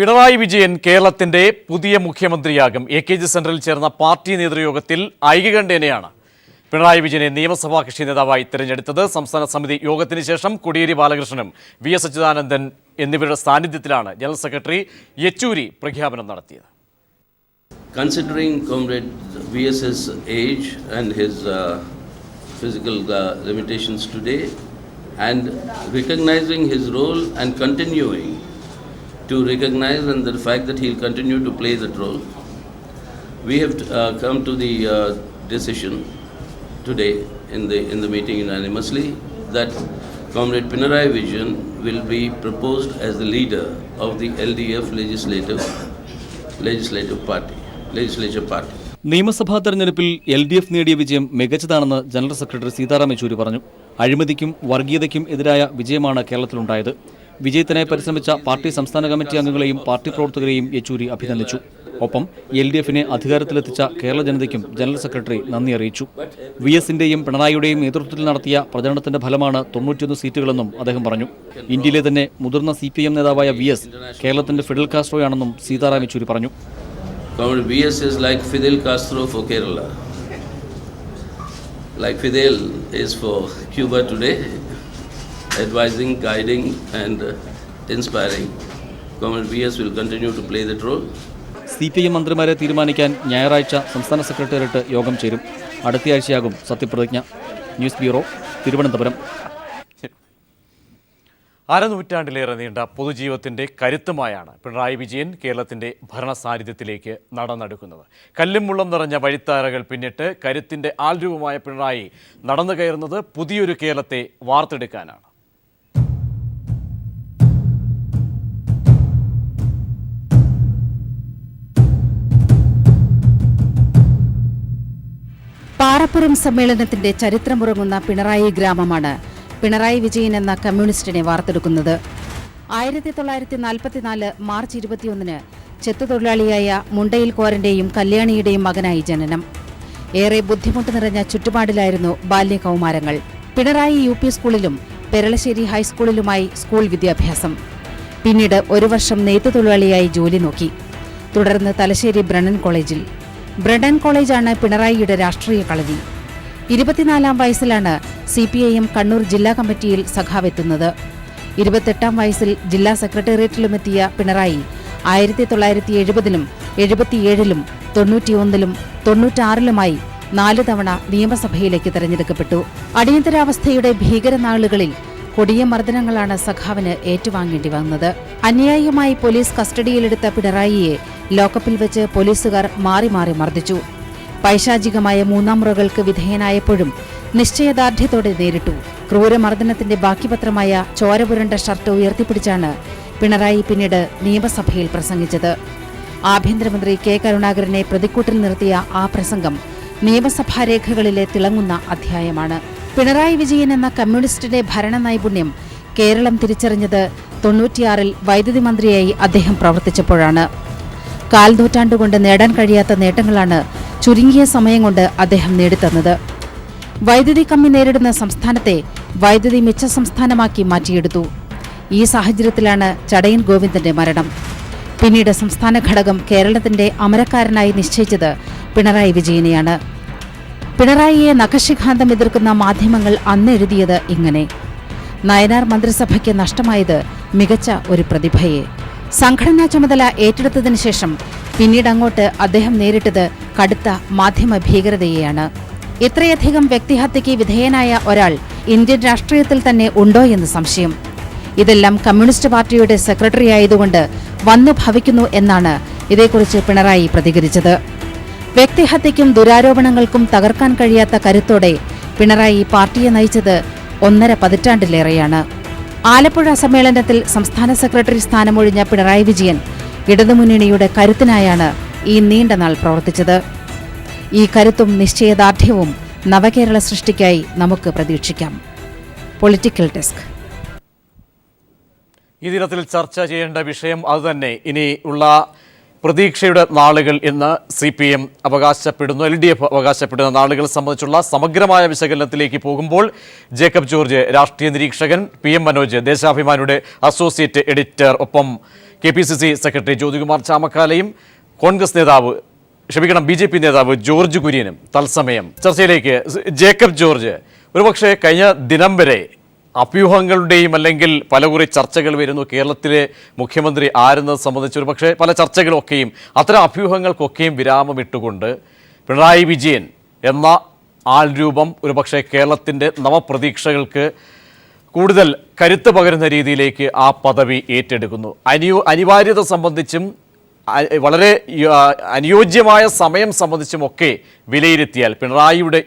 പിണറായി വിജയൻ കേരളത്തിന്റെ പുതിയ മുഖ്യമന്ത്രിയാകും. AKG സെന്ററിൽ ചേർന്ന പാർട്ടി നേതൃയോഗത്തിൽ ഐക്യകണ്ഠേനയാണ് പിണറായി വിജയനെ നിയമസഭാ കക്ഷി നേതാവായി തിരഞ്ഞെടുത്തത്. സംസ്ഥാന സമിതി യോഗത്തിന് ശേഷം കോടിയേരി ബാലകൃഷ്ണനും VS അച്യുതാനന്ദൻ എന്നിവരുടെ സാന്നിധ്യത്തിലാണ് ജനറൽ സെക്രട്ടറി യെച്ചൂരി പ്രഖ്യാപനം നടത്തിയത്. Considering Comrade VS's age and his physical limitations today, and recognizing his role and continuing to recognize and the fact that he'll continue to play that role, we have come to the decision today in the meeting unanimously that Comrade Pinarayi Vijayan will be proposed as the leader of the LDF legislature party. നിയമസഭാ തെരഞ്ഞെടുപ്പിൽ LDF നേടിയ വിജയം മികച്ചതാണെന്ന് general secretary Sitaram Yechury പറഞ്ഞു. അഴിമതിക്കും വർഗീയതയ്ക്കും എതിരായ വിജയമാണ് കേരളത്തിലുണ്ടായത്. വിജയത്തിനായി പരിശ്രമിച്ച party സംസ്ഥാന committee അംഗങ്ങളെയും പാർട്ടി പ്രവർത്തകരെയും യെച്ചൂരി അഭിനന്ദിച്ചു. ഒപ്പം LDFനെ അധികാരത്തിലെത്തിച്ച കേരള ജനതയ്ക്കും ജനറൽ സെക്രട്ടറി നന്ദി അറിയിച്ചു. VSന്റെയും പിണറായിയുടെയും നേതൃത്വത്തിൽ നടത്തിയ പ്രചരണത്തിന്റെ ഫലമാണ് 91 സീറ്റുകളെന്നും അദ്ദേഹം പറഞ്ഞു. ഇന്ത്യയിലെ തന്നെ മുതിർന്ന CPM നേതാവായ VS കേരളത്തിന്റെ ഫിഡൽ കാസ്ട്രോയാണെന്നും സീതാറാം യെച്ചൂരി പറഞ്ഞു. Comrade VS is like Fidel Castro for Kerala, like Fidel is for Cuba today, advising, guiding and inspiring. Comrade VS will continue to play that role. CPM മന്ത്രിമാരെ തീരുമാനിക്കാൻ ഞായറാഴ്ച സംസ്ഥാന സെക്രട്ടേറിയറ്റ് യോഗം ചേരും. അടുത്തയാഴ്ചയാകും സത്യപ്രതിജ്ഞ. News bureau, Thiruvananthapuram. അരനൂറ്റാണ്ടിലേറെ നീണ്ട പൊതുജീവിതത്തിന്റെ കരുത്തുമായാണ് പിണറായി വിജയൻ കേരളത്തിന്റെ ഭരണസാന്നിധ്യത്തിലേക്ക് നടന്നെടുക്കുന്നത്. കല്ലും മുള്ളും നിറഞ്ഞ വഴിത്താരകൾ പിന്നിട്ട് കരുത്തിന്റെ ആൾരൂപമായ പിണറായി നടന്നു കയറുന്നത് പുതിയൊരു കേരളത്തെ വാർത്തെടുക്കാനാണ്. പാറപ്പുറം സമ്മേളനത്തിന്റെ ചരിത്രമുറങ്ങുന്ന പിണറായി ഗ്രാമമാണ് പിണറായി വിജയൻ എന്ന കമ്മ്യൂണിസ്റ്റിനെ വാർത്തെടുക്കുന്നത്. 1944 മാർച്ച് 21 ചെത്തുതൊഴിലാളിയായ മുണ്ടയിൽ കോരന്റെയും കല്യാണിയുടെയും മകനായി ജനനം. ഏറെ ബുദ്ധിമുട്ട് നിറഞ്ഞ ചുറ്റുപാടിലായിരുന്നു ബാല്യകൗമാരങ്ങൾ. പിണറായി UP സ്കൂളിലും പെരളശ്ശേരി ഹൈസ്കൂളിലുമായി സ്കൂൾ വിദ്യാഭ്യാസം. പിന്നീട് 1 വർഷം നെയ്ത്തുതൊഴിലാളിയായി ജോലി നോക്കി. തുടർന്ന് തലശ്ശേരി ബ്രണ്ണൻ കോളേജിൽ. ബ്രണ്ണൻ കോളേജാണ് പിണറായിയുടെ രാഷ്ട്രീയ കളരി. 24-ാം വയസ്സിലാണ് CPIM കണ്ണൂർ ജില്ലാ കമ്മിറ്റിയിൽ സഖാവെത്തുന്നത്. 28-ാം വയസ്സിൽ ജില്ലാ സെക്രട്ടേറിയറ്റിലുമെത്തിയ പിണറായി 1970-ലും 77-ലും 91-ലും 96-ലുമായി 4 തവണ നിയമസഭയിലേക്ക് തെരഞ്ഞെടുക്കപ്പെട്ടു. അടിയന്തരാവസ്ഥയുടെ ഭീകരനാളുകളിൽ കൊടിയ മർദ്ദനങ്ങളാണ് സഖാവിന് ഏറ്റുവാങ്ങേണ്ടി വന്നത്. അന്യായമായി പോലീസ് കസ്റ്റഡിയിലെടുത്ത പിണറായിയെ ലോക്കപ്പിൽ വെച്ച് പോലീസുകാർ മാറി മാറി മർദ്ദിച്ചു. പൈശാചികമായ 3ാം മുറകൾക്ക് വിധേയനായപ്പോഴും നിശ്ചയദാർഢ്യത്തോടെ നേരിട്ടു. ക്രൂരമർദ്ദനത്തിന്റെ ബാക്കിപത്രമായ ചോരപുരണ്ട ഷർട്ട് ഉയർത്തിപ്പിടിച്ചാണ് പിണറായി പിന്നീട് നിയമസഭയിൽ പ്രസംഗിച്ചത്. ആഭ്യന്തരമന്ത്രി K. കരുണാകരനെ പ്രതിക്കൂട്ടിൽ നിർത്തിയ ആ പ്രസംഗം നിയമസഭാരേഖകളിലെ തിളങ്ങുന്ന അധ്യായമാണ്. പിണറായി വിജയൻ എന്ന കമ്മ്യൂണിസ്റ്റിന്റെ ഭരണ നൈപുണ്യം കേരളം തിരിച്ചറിഞ്ഞത് 96-ൽ വൈദ്യുതി മന്ത്രിയായി അദ്ദേഹം പ്രവർത്തിച്ചപ്പോഴാണ്. കാൽനൂറ്റാണ്ടുകൊണ്ട് നേടാൻ കഴിയാത്ത നേട്ടങ്ങളാണ് ചുരുങ്ങിയ സമയം കൊണ്ട് അദ്ദേഹം നേടിത്തന്നത്. വൈദ്യുതി കമ്മി നേരിടുന്ന സംസ്ഥാനത്തെ വൈദ്യുതി മിച്ച സംസ്ഥാനമാക്കി മാറ്റിയെടുത്തു. ഈ സാഹചര്യത്തിലാണ് ചടയൻ ഗോവിന്ദന്റെ മരണം. പിന്നീട് സംസ്ഥാന ഘടകം കേരളത്തിന്റെ അമരക്കാരനായി നിശ്ചയിച്ചത് പിണറായി വിജയനെയാണ്. പിണറായിയെ നഖശിഖാന്തം എതിർക്കുന്ന മാധ്യമങ്ങൾ അന്ന് എഴുതിയത് ഇങ്ങനെ: നയനാർ മന്ത്രിസഭയ്ക്ക് നഷ്ടമായത് മികച്ച ഒരു പ്രതിഭയെ. സംഘടനാ ചുമതല ഏറ്റെടുത്തതിനു ശേഷം പിന്നീടങ്ങോട്ട് അദ്ദേഹം നേരിട്ടത് കടുത്ത മാധ്യമ ഭീകരതയെയാണ്. ഇത്രയധികം വ്യക്തിഹത്യയ്ക്ക് വിധേയനായ ഒരാൾ ഇന്ത്യൻ രാഷ്ട്രീയത്തിൽ തന്നെ ഉണ്ടോ എന്ന് സംശയം. ഇതെല്ലാം കമ്മ്യൂണിസ്റ്റ് പാർട്ടിയുടെ സെക്രട്ടറി ആയതുകൊണ്ട് വന്നു ഭവിക്കുന്നു എന്നാണ് ഇതേക്കുറിച്ച് പിണറായി പ്രതികരിച്ചത്. വ്യക്തിഹത്യയ്ക്കും ദുരാരോപണങ്ങൾക്കും തകർക്കാൻ കഴിയാത്ത കരുത്തോടെ പിണറായി പാർട്ടിയെ നയിച്ചത് 1.5 പതിറ്റാണ്ടിലേറെയാണ്. ആലപ്പുഴ സമ്മേളനത്തിൽ സംസ്ഥാന സെക്രട്ടറി സ്ഥാനമൊഴിഞ്ഞ പിണറായി വിജയൻ ഇടതുമുന്നണിയുടെ കരുത്തിനായാണ് ഈ നീണ്ട നാൾ പ്രവർത്തിച്ചത്. ഈ കരുത്തും നിശ്ചയദാർഢ്യവും നവകേരള സൃഷ്ടിക്കായി നമുക്ക് പ്രതീക്ഷിക്കാം. Political desk. ഈ ദിനത്തിൽ ചർച്ച ചെയ്യേണ്ട വിഷയം അതുതന്നെ. ഇനി ഉള്ള പ്രതീക്ഷയുടെ നാളുകൾ എന്ന് CPM അവകാശപ്പെടുന്നു, LDF അവകാശപ്പെടുന്ന നാളുകൾ സംബന്ധിച്ചുള്ള സമഗ്രമായ വിശകലനത്തിലേക്ക് പോകുമ്പോൾ ജേക്കബ് ജോർജ് രാഷ്ട്രീയ നിരീക്ഷകൻ, PM മനോജ് ദേശാഭിമാനിയുടെ അസോസിയേറ്റ് എഡിറ്റർ, ഒപ്പം KPCC സെക്രട്ടറി ജ്യോതികുമാർ ചാമക്കാലയും കോൺഗ്രസ് നേതാവ് BJP നേതാവ് ജോർജ് കുര്യനും തത്സമയം ചർച്ചയിലേക്ക്. ജേക്കബ് ജോർജ്, ഒരുപക്ഷെ കഴിഞ്ഞ ദിനം വരെ അഭ്യൂഹങ്ങളുടെയും അല്ലെങ്കിൽ പലകുറി ചർച്ചകൾ വരുന്നു കേരളത്തിലെ മുഖ്യമന്ത്രി ആരെന്നത് സംബന്ധിച്ച്, ഒരുപക്ഷെ പല ചർച്ചകളൊക്കെയും അത്തരം അഭ്യൂഹങ്ങൾക്കൊക്കെയും വിരാമമിട്ടുകൊണ്ട് പിണറായി വിജയൻ എന്ന ആൾ രൂപം ഒരുപക്ഷെ കേരളത്തിൻ്റെ നവപ്രതീക്ഷകൾക്ക് കൂടുതൽ കരുത്ത് പകരുന്ന രീതിയിലേക്ക് ആ പദവി ഏറ്റെടുക്കുന്നു. അനിവാര്യത സംബന്ധിച്ചും വളരെ അനുയോജ്യമായ സമയം സംബന്ധിച്ചുമൊക്കെ വിലയിരുത്തിയാൽ പിണറായിയുടെ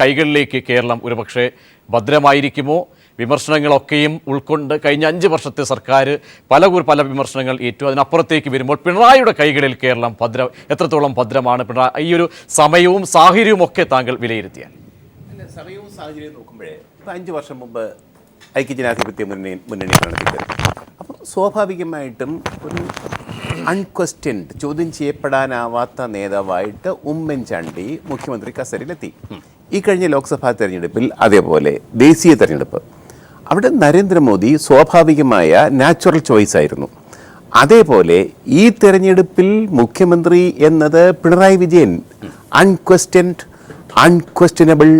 കൈകളിലേക്ക് കേരളം ഒരുപക്ഷെ ഭദ്രമായിരിക്കുമോ? വിമർശനങ്ങളൊക്കെയും ഉൾക്കൊണ്ട് കഴിഞ്ഞ 5 വർഷത്തെ സർക്കാർ പല വിമർശനങ്ങൾ ഏറ്റു. അതിനപ്പുറത്തേക്ക് വരുമ്പോൾ പിണറായിയുടെ കൈകളിൽ കേരളം എത്രത്തോളം ഭദ്രമാണ്? ഈ ഒരു സമയവും സാഹചര്യവും ഒക്കെ താങ്കൾ വിലയിരുത്തിയാൽ? സമയവും സാഹചര്യവും നോക്കുമ്പോഴേ 5 വർഷം മുമ്പ് ഐക്യജനാധിപത്യ മുന്നണി നടത്തിയത്. അപ്പം സ്വാഭാവികമായിട്ടും ഒരു അൺക്വസ്റ്റ്യൻഡ്, ചോദ്യം ചെയ്യപ്പെടാനാവാത്ത നേതാവായിട്ട് ഉമ്മൻചാണ്ടി മുഖ്യമന്ത്രി കസേരയിലെത്തി. ഈ കഴിഞ്ഞ ലോക്സഭാ തെരഞ്ഞെടുപ്പിൽ അതേപോലെ ദേശീയ തെരഞ്ഞെടുപ്പ്, അവിടെ നരേന്ദ്രമോദി സ്വാഭാവികമായ നാച്ചുറൽ ചോയ്സ് ആയിരുന്നു. അതേപോലെ ഈ തെരഞ്ഞെടുപ്പിൽ മുഖ്യമന്ത്രി എന്നത് Pinarayi Vijayan, unquestionable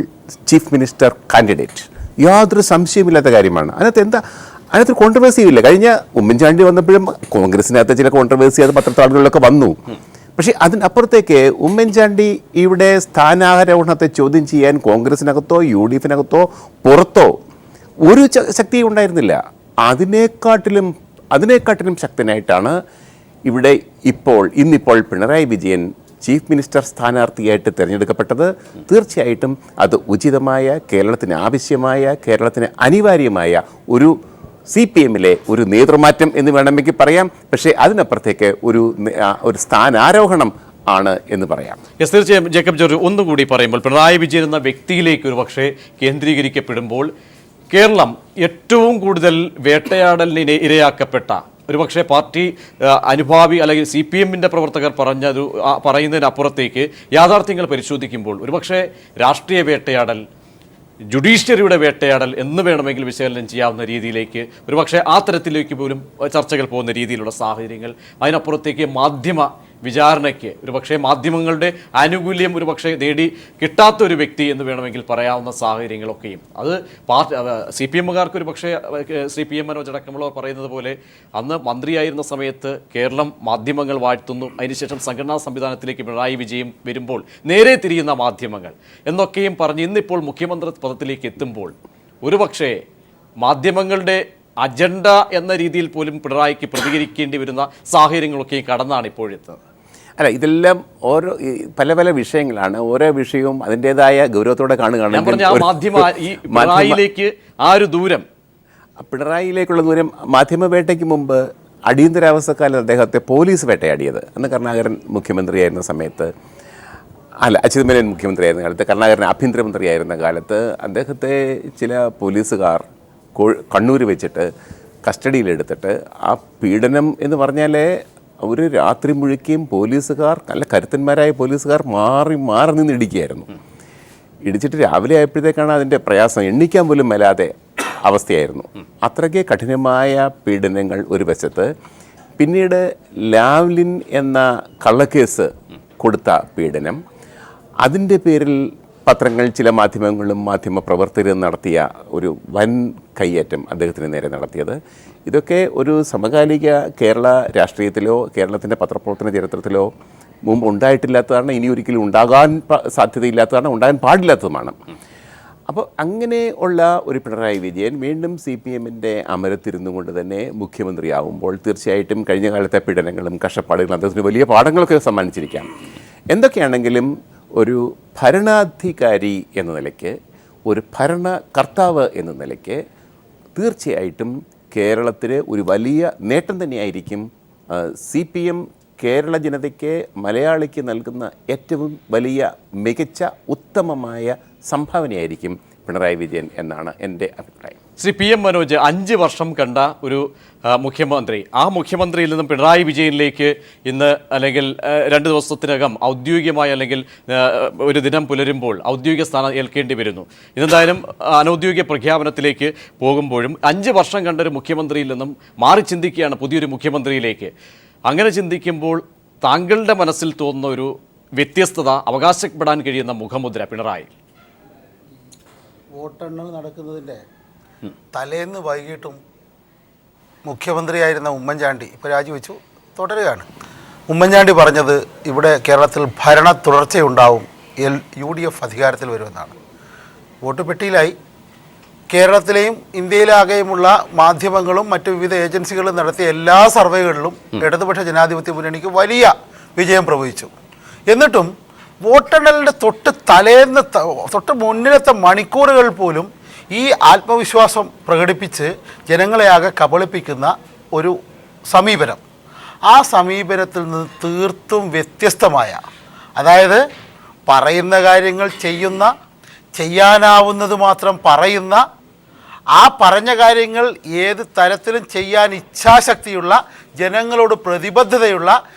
chief minister candidate, യാതൊരു സംശയമില്ലാത്ത കാര്യമാണ്. അതിനകത്ത് കോൺട്രവേഴ്സിയും ഇല്ല. കഴിഞ്ഞ ഉമ്മൻചാണ്ടി വന്നപ്പോഴും കോൺഗ്രസിനകത്ത് ചില കോൺട്രവേഴ്സി അത് പത്രത്താളുകളിലൊക്കെ വന്നു. പക്ഷേ അതിനപ്പുറത്തേക്ക് ഉമ്മൻചാണ്ടി ഇവിടെ സ്ഥാനാരോഹണത്തെ ചോദ്യം ചെയ്യാൻ കോൺഗ്രസിനകത്തോ UDF-നകത്തോ പുറത്തോ ഒരു ശക്തിയും ഉണ്ടായിരുന്നില്ല. അതിനേക്കാട്ടിലും ശക്തനായിട്ടാണ് ഇവിടെ ഇന്നിപ്പോൾ പിണറായി വിജയൻ ചീഫ് മിനിസ്റ്റർ സ്ഥാനാർത്ഥിയായിട്ട് തിരഞ്ഞെടുക്കപ്പെട്ടത്. തീർച്ചയായിട്ടും അത് ഉചിതമായ, കേരളത്തിന് ആവശ്യമായ, കേരളത്തിന് അനിവാര്യമായ ഒരു CPM-ലെ ഒരു നേതൃമാറ്റം എന്ന് വേണമെങ്കിൽ പറയാം. പക്ഷേ അതിനപ്പുറത്തേക്ക് ഒരു സ്ഥാനാരോഹണം ആണ് എന്ന് പറയാം. തീർച്ചയായും. ജേക്കബ് ജോർജ്, ഒന്നുകൂടി പറയുമ്പോൾ പിണറായി വിജയൻ എന്ന വ്യക്തിയിലേക്ക് ഒരു പക്ഷേ കേന്ദ്രീകരിക്കപ്പെടുമ്പോൾ കേരളം ഏറ്റവും കൂടുതൽ വേട്ടയാടലിന് ഇരയാക്കപ്പെട്ട, ഒരുപക്ഷെ പാർട്ടി അനുഭാവി അല്ലെങ്കിൽ CPM-ൻ്റെ പ്രവർത്തകർ പറയുന്നതിനപ്പുറത്തേക്ക് യാഥാർത്ഥ്യങ്ങൾ പരിശോധിക്കുമ്പോൾ ഒരുപക്ഷെ രാഷ്ട്രീയ വേട്ടയാടൽ, ജുഡീഷ്യറിയുടെ വേട്ടയാടൽ എന്ന് വേണമെങ്കിൽ വിശകലനം ചെയ്യാവുന്ന രീതിയിലേക്ക് ഒരുപക്ഷെ ആ തരത്തിലേക്ക് പോലും ചർച്ചകൾ പോകുന്ന രീതിയിലുള്ള സാഹചര്യങ്ങൾ, അതിനപ്പുറത്തേക്ക് മാധ്യമ വിചാരണയ്ക്ക് ഒരുപക്ഷെ മാധ്യമങ്ങളുടെ ആനുകൂല്യം ഒരുപക്ഷെ നേടി കിട്ടാത്തൊരു വ്യക്തി എന്ന് വേണമെങ്കിൽ പറയാവുന്ന സാഹചര്യങ്ങളൊക്കെയും അത് CPM-കാർക്ക് ഒരുപക്ഷെ CPM മനോജ് അടക്കമുള്ളവർ പറയുന്നത് പോലെ അന്ന് മന്ത്രിയായിരുന്ന സമയത്ത് കേരളം മാധ്യമങ്ങൾ വാഴ്ത്തുന്നു, അതിനുശേഷം സംഘടനാ സംവിധാനത്തിലേക്ക് പിണറായി വിജയൻ വരുമ്പോൾ നേരെ തിരിയുന്ന മാധ്യമങ്ങൾ എന്നൊക്കെയും പറഞ്ഞ് ഇന്നിപ്പോൾ മുഖ്യമന്ത്രി പദത്തിലേക്ക് എത്തുമ്പോൾ ഒരുപക്ഷെ മാധ്യമങ്ങളുടെ അജണ്ട എന്ന രീതിയിൽ പോലും പിണറായിക്ക് പ്രതികരിക്കേണ്ടി വരുന്ന സാഹചര്യങ്ങളൊക്കെ കടന്നാണ് ഇപ്പോഴെത്തുന്നത്. അല്ല, ഇതെല്ലാം പല വിഷയങ്ങളാണ്. ഓരോ വിഷയവും അതിൻ്റെതായ ഗൗരവത്തോടെ പിണറായിലേക്ക് ആ ഒരു ദൂരം, പിണറായിലേക്കുള്ള ദൂരം മാധ്യമവേട്ടയ്ക്ക് മുമ്പ് അടിയന്തരാവസ്ഥക്കാലത്ത് അദ്ദേഹത്തെ പോലീസ് വേട്ടയാടിയത്. അന്ന് കരുണാകരൻ മുഖ്യമന്ത്രിയായിരുന്ന സമയത്ത്, അച്യുതമേനോൻ മുഖ്യമന്ത്രിയായിരുന്ന കാലത്ത്, കരുണാകരൻ ആഭ്യന്തരമന്ത്രിയായിരുന്ന കാലത്ത് അദ്ദേഹത്തെ ചില പോലീസുകാർ കണ്ണൂർ വെച്ചിട്ട് കസ്റ്റഡിയിലെടുത്തിട്ട് ആ പീഡനം എന്ന് പറഞ്ഞാൽ ഒരു രാത്രി മുഴുക്കിയും പോലീസുകാർ, നല്ല കരുത്തന്മാരായ പോലീസുകാർ മാറി നിന്ന് ഇടിക്കുകയായിരുന്നു. ഇടിച്ചിട്ട് രാവിലെ ആയപ്പോഴത്തേക്കാണ് അതിൻ്റെ പ്രയാസം എണ്ണിക്കാൻ പോലും മേലാതെ അവസ്ഥയായിരുന്നു. അത്രയ്ക്ക് കഠിനമായ പീഡനങ്ങൾ ഒരു വശത്ത്, പിന്നീട് ലാവ്ലിൻ എന്ന കള്ളക്കേസ് കൊടുത്ത പീഡനം, അതിൻ്റെ പേരിൽ പത്രങ്ങൾ, ചില മാധ്യമങ്ങളും മാധ്യമപ്രവർത്തകരും നടത്തിയ ഒരു വൻ കയ്യേറ്റം അദ്ദേഹത്തിന് നേരെ നടത്തിയത്, ഇതൊക്കെ ഒരു സമകാലിക കേരള രാഷ്ട്രീയത്തിലോ കേരളത്തിൻ്റെ പത്രപ്രവർത്തന ചരിത്രത്തിലോ മുമ്പ് ഉണ്ടായിട്ടില്ലാത്തതാണ്, ഇനി ഒരിക്കലും ഉണ്ടാകാൻ സാധ്യതയില്ലാത്തതാണ്, ഉണ്ടാകാൻ പാടില്ലാത്തതുമാണ്. അപ്പോൾ അങ്ങനെ ഉള്ള ഒരു പിണറായി വിജയൻ വീണ്ടും CPM-ൻ്റെ അമരത്തിരുന്നു കൊണ്ട് തന്നെ മുഖ്യമന്ത്രിയാവുമ്പോൾ തീർച്ചയായിട്ടും കഴിഞ്ഞ കാലത്തെ പീഡനങ്ങളും കഷ്ടപ്പാടുകളും അദ്ദേഹത്തിന് വലിയ പാഠങ്ങളൊക്കെ സമ്മാനിച്ചിരിക്കാം. എന്തൊക്കെയാണെങ്കിലും ഒരു ഭരണാധികാരി എന്ന നിലയ്ക്ക്, ഒരു ഭരണകർത്താവ് എന്ന നിലയ്ക്ക് തീർച്ചയായിട്ടും കേരളത്തിന് ഒരു വലിയ നേട്ടം തന്നെയായിരിക്കും. CPM കേരള ജനതയ്ക്ക്, മലയാളിക്ക് നൽകുന്ന ഏറ്റവും വലിയ മികച്ച ഉത്തമമായ സംഭാവനയായിരിക്കും പിണറായി വിജയൻ എന്നാണ് എൻ്റെ അഭിപ്രായം. ശ്രീ PM മനോജ് 5 വർഷം കണ്ട ഒരു മുഖ്യമന്ത്രി, ആ മുഖ്യമന്ത്രിയിൽ നിന്നും പിണറായി വിജയനിലേക്ക് ഇന്ന് അല്ലെങ്കിൽ 2 ദിവസത്തിനകം ഔദ്യോഗികമായി അല്ലെങ്കിൽ ഒരു ദിനം പുലരുമ്പോൾ ഔദ്യോഗിക സ്ഥാനം ഏൽക്കേണ്ടി വരുന്നു. ഇതെന്തായാലും അനൗദ്യോഗിക പ്രഖ്യാപനത്തിലേക്ക് പോകുമ്പോഴും 5 വർഷം കണ്ട ഒരു മുഖ്യമന്ത്രിയിൽ നിന്നും മാറി ചിന്തിക്കുകയാണ് പുതിയൊരു മുഖ്യമന്ത്രിയിലേക്ക്. അങ്ങനെ ചിന്തിക്കുമ്പോൾ താങ്കളുടെ മനസ്സിൽ തോന്നുന്ന ഒരു വ്യത്യസ്തത, അവകാശപ്പെടാൻ കഴിയുന്ന മുഖമുദ്ര പിണറായി? വോട്ടെണ്ണൽ നടക്കുന്നതിൻ്റെ തലേന്ന് വൈകിട്ടും മുഖ്യമന്ത്രിയായിരുന്ന ഉമ്മൻചാണ്ടി ഇപ്പോൾ രാജിവെച്ചു, തുടരുകയാണ്. ഉമ്മൻചാണ്ടി പറഞ്ഞത് ഇവിടെ കേരളത്തിൽ ഭരണ തുടർച്ചയുണ്ടാവും, UDF അധികാരത്തിൽ വരുമെന്നാണ്. വോട്ട് പെട്ടിയിലായി. കേരളത്തിലെയും ഇന്ത്യയിലാകെയുമുള്ള മാധ്യമങ്ങളും മറ്റു വിവിധ ഏജൻസികളും നടത്തിയ എല്ലാ സർവേകളിലും ഇടതുപക്ഷ ജനാധിപത്യ മുന്നണിക്ക് വലിയ വിജയം പ്രവചിച്ചു. എന്നിട്ടും വോട്ടെണ്ണലിൻ്റെ തൊട്ട് മുന്നിലത്തെ മണിക്കൂറുകൾ പോലും ഈ ആത്മവിശ്വാസം പ്രകടിപ്പിച്ച് ജനങ്ങളെയാകെ കബളിപ്പിക്കുന്ന ഒരു സമീപനം, ആ സമീപനത്തിൽ നിന്ന് തീർത്തും വ്യത്യസ്തമായ, അതായത് പറയുന്ന കാര്യങ്ങൾ ചെയ്യാനാവുന്നത് മാത്രം പറയുന്ന, ആ പറഞ്ഞ കാര്യങ്ങൾ ഏത് തരത്തിലും ചെയ്യാൻ ഇച്ഛാശക്തിയുള്ള, ജനങ്ങളോട് പ്രതിബദ്ധതയുള്ള,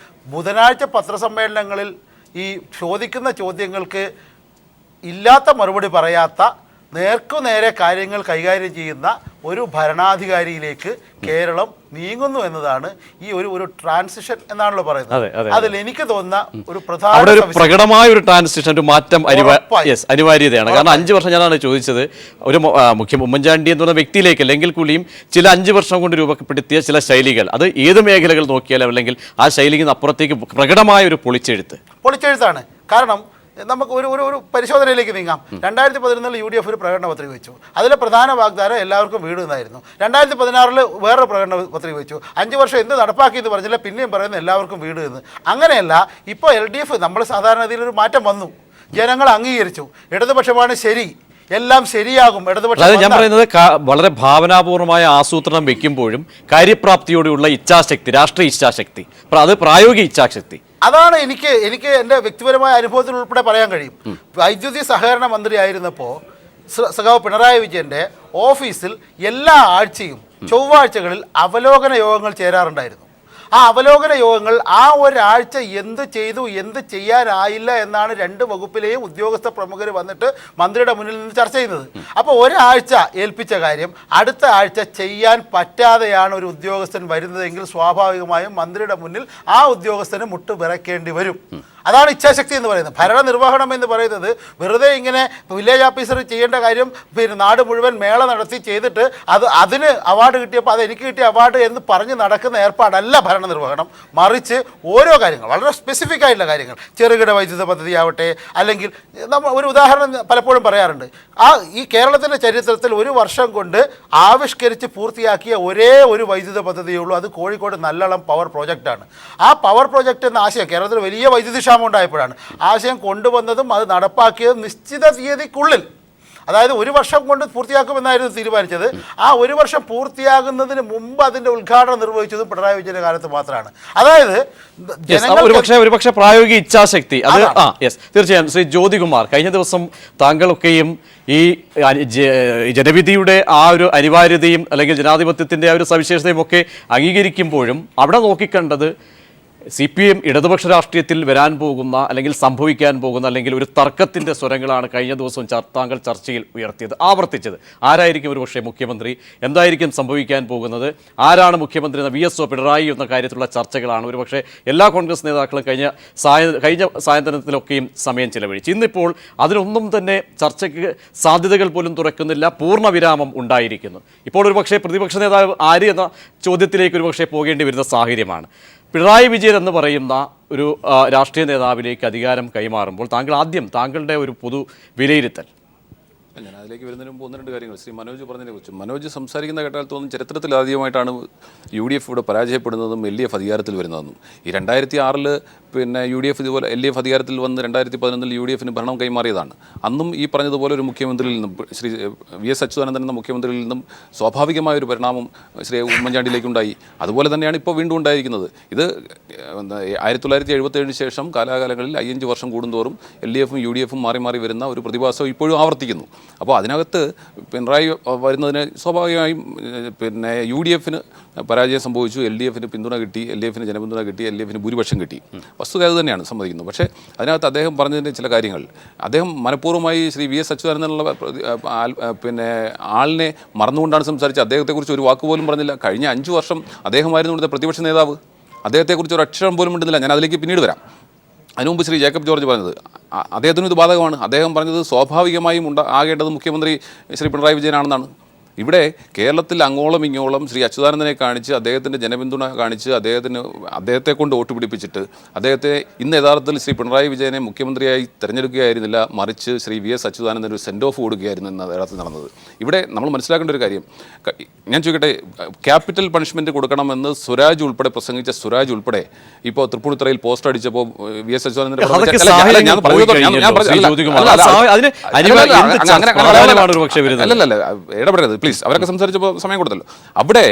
ബുധനാഴ്ച പത്രസമ്മേളനങ്ങളിൽ ഈ ചോദിക്കുന്ന ചോദ്യങ്ങൾക്ക് ഇല്ലാത്ത മറുപടി പറയാത്ത, നേർക്കുനേരെ കാര്യങ്ങൾ കൈകാര്യം ചെയ്യുന്ന ഒരു ഭരണാധികാരിയിലേക്ക് കേരളം നീങ്ങുന്നു എന്നതാണ് ഈ ഒരു ട്രാൻസിഷൻ എന്നാണല്ലോ പറയുന്നത്. അതിൽ എനിക്ക് തോന്നുന്ന ഒരു പ്രകടമായ ഒരു ട്രാൻസിഷൻ, ഒരു മാറ്റം അനിവാര്യതയാണ്. കാരണം 5 വർഷം ഞാനാണ് ചോദിച്ചത്, ഒരു ഉമ്മൻചാണ്ടി എന്ന് പറഞ്ഞ വ്യക്തിയിലേക്ക് അല്ലെങ്കിൽ കൂടിയും ചില 5 വർഷം കൊണ്ട് രൂപപ്പെടുത്തിയ ചില ശൈലികൾ, അത് ഏത് മേഖലകൾ നോക്കിയാലും അല്ലെങ്കിൽ ആ ശൈലിക്ക് അപ്പുറത്തേക്ക് പ്രകടമായ ഒരു പൊളിച്ചെഴുത്താണ്. കാരണം നമുക്ക് ഒരു പരിശോധനയിലേക്ക് നീങ്ങാം. 2011 UDF ഒരു പ്രകടന പത്രിക വെച്ചു. അതിലെ പ്രധാന വാഗ്ദാനം എല്ലാവർക്കും വീട് എന്നായിരുന്നു. 2016 വേറൊരു പ്രകടന പത്രിക വെച്ചു. 5 വർഷം എന്ത് നടപ്പാക്കിയെന്ന് പറഞ്ഞില്ല, പിന്നെയും പറയുന്നത് എല്ലാവർക്കും വീട് എന്ന്. അങ്ങനെയല്ല, ഇപ്പോൾ LDF നമ്മൾ സാധാരണഗതിയിലൊരു മാറ്റം വന്നു, ജനങ്ങൾ അംഗീകരിച്ചു, ഇടതുപക്ഷമാണ് ശരി, എല്ലാം ശരിയാകും. ഞാൻ പറയുന്നത് വളരെ ഭാവനാപൂർവമായ ആസൂത്രണം വെക്കുമ്പോഴും കാര്യപ്രാപ്തിയോടുള്ള ഇച്ഛാശക്തി, രാഷ്ട്രീയ ഇച്ഛാശക്തി, അത് പ്രായോഗിക ഇച്ഛാശക്തി, അതാണ് എനിക്ക് എൻ്റെ വ്യക്തിപരമായ അനുഭവത്തിൽ ഉൾപ്പെടെ പറയാൻ കഴിയും. വൈദ്യുതി സഹകരണ മന്ത്രിയായിരുന്നപ്പോൾ സഖാവ് പിണറായി വിജയൻ്റെ ഓഫീസിൽ എല്ലാ ആഴ്ചയും ചൊവ്വാഴ്ചകളിൽ അവലോകന യോഗങ്ങൾ ചേരാറുണ്ടായിരുന്നു. ആ അവലോകന യോഗങ്ങൾ ആ ഒരാഴ്ച എന്ത് ചെയ്തു, എന്ത് ചെയ്യാനായില്ല എന്നാണ് 2 വകുപ്പിലെയും ഉദ്യോഗസ്ഥ പ്രമുഖർ വന്നിട്ട് മന്ത്രിയുടെ മുന്നിൽ നിന്ന് ചർച്ച ചെയ്യുന്നത്. അപ്പോൾ ഒരാഴ്ച ഏൽപ്പിച്ച കാര്യം അടുത്ത ആഴ്ച ചെയ്യാൻ പറ്റാതെയാണ് ഒരു ഉദ്യോഗസ്ഥൻ വരുന്നതെങ്കിൽ സ്വാഭാവികമായും മന്ത്രിയുടെ മുന്നിൽ ആ ഉദ്യോഗസ്ഥന് മുട്ട് വിറയ്ക്കേണ്ടി വരും. അതാണ് ഇച്ഛാശക്തി എന്ന് പറയുന്നത്. ഭരണനിർവഹണം എന്ന് പറയുന്നത് വെറുതെ ഇങ്ങനെ വില്ലേജ് ഓഫീസർ ചെയ്യേണ്ട കാര്യം നാട് മുഴുവൻ മേള നടത്തി ചെയ്തിട്ട് അതിന് അവാർഡ് കിട്ടിയപ്പോൾ അത് എനിക്ക് കിട്ടിയ അവാർഡ് എന്ന് പറഞ്ഞ് നടക്കുന്ന ഏർപ്പാടല്ല ഭരണനിർവഹണം. മറിച്ച് ഓരോ കാര്യങ്ങൾ, വളരെ സ്പെസിഫിക് ആയിട്ടുള്ള കാര്യങ്ങൾ, ചെറുകിട വൈദ്യുത പദ്ധതി ആവട്ടെ, അല്ലെങ്കിൽ നമ്മൾ ഒരു ഉദാഹരണം പലപ്പോഴും പറയാറുണ്ട്, ഈ കേരളത്തിൻ്റെ ചരിത്രത്തിൽ 1 വർഷം കൊണ്ട് ആവിഷ്കരിച്ച് പൂർത്തിയാക്കിയ ഒരേ ഒരു വൈദ്യുത പദ്ധതിയുള്ളൂ, അത് കോഴിക്കോട് നല്ലളം പവർ പ്രോജക്റ്റാണ്. ആ പവർ പ്രോജക്റ്റ് എന്ന ആശയം കേരളത്തിൽ വലിയ വൈദ്യുതി ഉണ്ടായപ്പോഴാണ് ആശയം കൊണ്ടുവന്നതും അത് നടപ്പാക്കിയതും നിശ്ചിത തീയതിക്കുള്ളിൽ, അതായത് 1 വർഷം കൊണ്ട് പൂർത്തിയാക്കുമെന്നായിരുന്നു തീരുമാനിച്ചത്. ആ 1 വർഷം പൂർത്തിയാകുന്നതിന് മുമ്പ് അതിന്റെ ഉദ്ഘാടനം നിർവഹിച്ചതും പിണറായി വിജയന്റെ കാലത്ത് മാത്രമാണ്. അതായത് ഒരുപക്ഷെ പ്രായോഗിക ഇച്ഛാശക്തി, അത് തീർച്ചയായും. ശ്രീ ജ്യോതികുമാർ, കഴിഞ്ഞ ദിവസം താങ്കളൊക്കെയും ഈ ജനവിധിയുടെ ആ ഒരു അനിവാര്യതയും അല്ലെങ്കിൽ ജനാധിപത്യത്തിന്റെ ആ ഒരു സവിശേഷതയും ഒക്കെ അംഗീകരിക്കുമ്പോഴും അവിടെ നോക്കിക്കണ്ടത് CPM ഇടതുപക്ഷ രാഷ്ട്രീയത്തിൽ വരാൻ പോകുന്ന അല്ലെങ്കിൽ സംഭവിക്കാൻ പോകുന്ന അല്ലെങ്കിൽ ഒരു തർക്കത്തിൻ്റെ സ്വരങ്ങളാണ് കഴിഞ്ഞ ദിവസം താങ്കൾ ചർച്ചയിൽ ഉയർത്തിയത്, ആവർത്തിച്ചത്. ആരായിരിക്കും ഒരുപക്ഷെ മുഖ്യമന്ത്രി, എന്തായിരിക്കും സംഭവിക്കാൻ പോകുന്നത്, ആരാണ് മുഖ്യമന്ത്രി എന്ന VSO പിണറായി എന്ന കാര്യത്തിലുള്ള ചർച്ചകളാണ് ഒരുപക്ഷെ എല്ലാ കോൺഗ്രസ് നേതാക്കളും കഴിഞ്ഞ സായന്തനത്തിലൊക്കെയും സമയം ചിലവഴിച്ചു. ഇന്നിപ്പോൾ അതിനൊന്നും തന്നെ ചർച്ചയ്ക്ക് സാധ്യതകൾ പോലും തുറക്കുന്നില്ല, പൂർണ്ണവിരാമം ഉണ്ടായിരിക്കുന്നു. ഇപ്പോൾ ഒരുപക്ഷെ പ്രതിപക്ഷ നേതാവ് ആര് എന്ന ചോദ്യത്തിലേക്ക് ഒരുപക്ഷെ പോകേണ്ടി വരുന്ന സാഹചര്യമാണ്. പിണറായി വിജയൻ എന്ന് പറയുന്ന ഒരു രാഷ്ട്രീയ നേതാവിലേക്ക് അധികാരം കൈമാറുമ്പോൾ താങ്കളുടെ ഒരു പൊതു വിലയിരുത്തൽ? ഞാൻ അതിലേക്ക് വരുന്നതിന് മുമ്പ് 1-2 കാര്യങ്ങൾ ശ്രീ മനോജ് പറഞ്ഞതിനെ കുറിച്ച്. മനോജ് സംസാരിക്കുന്ന കേട്ടാൽ തോന്നുന്നു ചരിത്രത്തിൽ ആദ്യമായിട്ടാണ് UDF ഇവിടെ പരാജയപ്പെടുന്നതും LDF അധികാരത്തിൽ വരുന്നതെന്നും. ഈ 2006 UDF ഇതുപോലെ LDF അധികാരത്തിൽ വന്ന് 2011 UDFന് ഭരണം കൈമാറിയതാണ്. അന്നും ഈ പറഞ്ഞതുപോലെ ഒരു മുഖ്യമന്ത്രിയിൽ നിന്നും ശ്രീ VS അച്യുതാനന്ദൻ എന്ന മുഖ്യമന്ത്രിയിൽ നിന്നും സ്വാഭാവികമായൊരു പരിണാമം ശ്രീ ഉമ്മൻചാണ്ടിയിലേക്കുണ്ടായി. അതുപോലെ തന്നെയാണ് ഇപ്പോൾ വീണ്ടും ഉണ്ടായിരിക്കുന്നത്. ഇത് 1977 ശേഷം കാലാകാലങ്ങളിൽ 5 വർഷം കൂടുന്തോറും LDFും UDFും മാറി മാറി വരുന്ന ഒരു പ്രതിഭാസം ഇപ്പോഴും ആവർത്തിക്കുന്നു. അപ്പോൾ അതിനകത്ത് പിണറായി വരുന്നതിന് സ്വാഭാവികമായും പിന്നെ UDF-ന് പരാജയം സംഭവിച്ചു, LDF-ന് പിന്തുണ കിട്ടി, LDF-ന് ജനപിന്തുണ കിട്ടി, LDF-ന് ഭൂരിപക്ഷം കിട്ടി. വസ്തുത അത് തന്നെയാണ്, സമ്മതിക്കുന്നു. പക്ഷേ അതിനകത്ത് അദ്ദേഹം പറഞ്ഞതിൻ്റെ ചില കാര്യങ്ങൾ, അദ്ദേഹം മനഃപൂർവ്വമായി ശ്രീ VS അച്യുതാനന്ദനുള്ള പിന്നെ ആളിനെ മറന്നുകൊണ്ടാണ് സംസാരിച്ചത്. അദ്ദേഹത്തെക്കുറിച്ച് ഒരു വാക്ക് പോലും പറഞ്ഞില്ല. കഴിഞ്ഞ 5 വർഷം അദ്ദേഹമായിരുന്നു ഇവിടുത്തെ പ്രതിപക്ഷ നേതാവ്. അദ്ദേഹത്തെക്കുറിച്ച് ഒരു അക്ഷരം പോലും ഉണ്ടെന്നില്ല. ഞാൻ അതിലേക്ക് പിന്നീട് വരാം. അതിനു മുമ്പ് ശ്രീ ജേക്കബ് ജോർജ് പറഞ്ഞത് അദ്ദേഹത്തിനും ഇത് ബാധകമാണ്. അദ്ദേഹം പറഞ്ഞത് സ്വാഭാവികമായും ആകേണ്ടത് മുഖ്യമന്ത്രി ശ്രീ പിണറായി വിജയനാണെന്നാണ്. ഇവിടെ കേരളത്തിൽ അങ്ങോളം ഇങ്ങോളം ശ്രീ അച്യുതാനന്ദനെ കാണിച്ച് അദ്ദേഹത്തിൻ്റെ ജനപിന്തുണ കാണിച്ച് അദ്ദേഹത്തെ കൊണ്ട് വോട്ട് പിടിപ്പിച്ചിട്ട് അദ്ദേഹത്തെ ഇന്ന് യഥാർത്ഥത്തിൽ ശ്രീ പിണറായി വിജയനെ മുഖ്യമന്ത്രിയായി തിരഞ്ഞെടുക്കുകയായിരുന്നില്ല, മറിച്ച് ശ്രീ VS അച്യുതാനന്ദന് ഒരു സെൻഡ് ഓഫ് കൊടുക്കുകയായിരുന്നു എന്ന് യഥാർത്ഥത്തിൽ നടന്നത്. ഇവിടെ നമ്മൾ മനസ്സിലാക്കേണ്ട ഒരു കാര്യം, ഞാൻ ചോദിക്കട്ടെ, ക്യാപിറ്റൽ പണിഷ്മെൻറ്റ് കൊടുക്കണമെന്ന് സ്വരാജ് ഉൾപ്പെടെ പ്രസംഗിച്ച സ്വരാജ് ഉൾപ്പെടെ ഇപ്പോൾ തൃപ്പൂണിത്തുറയിൽ പോസ്റ്റ് അടിച്ചപ്പോൾ VS അച്യുതാനന്ദൻ്റെ ഇടപെടരുത് പ്ലീസ്, അവരൊക്കെ സംസാരിച്ചപ്പോൾ സമയം കൊടുത്തല്ലോ. അവിടെ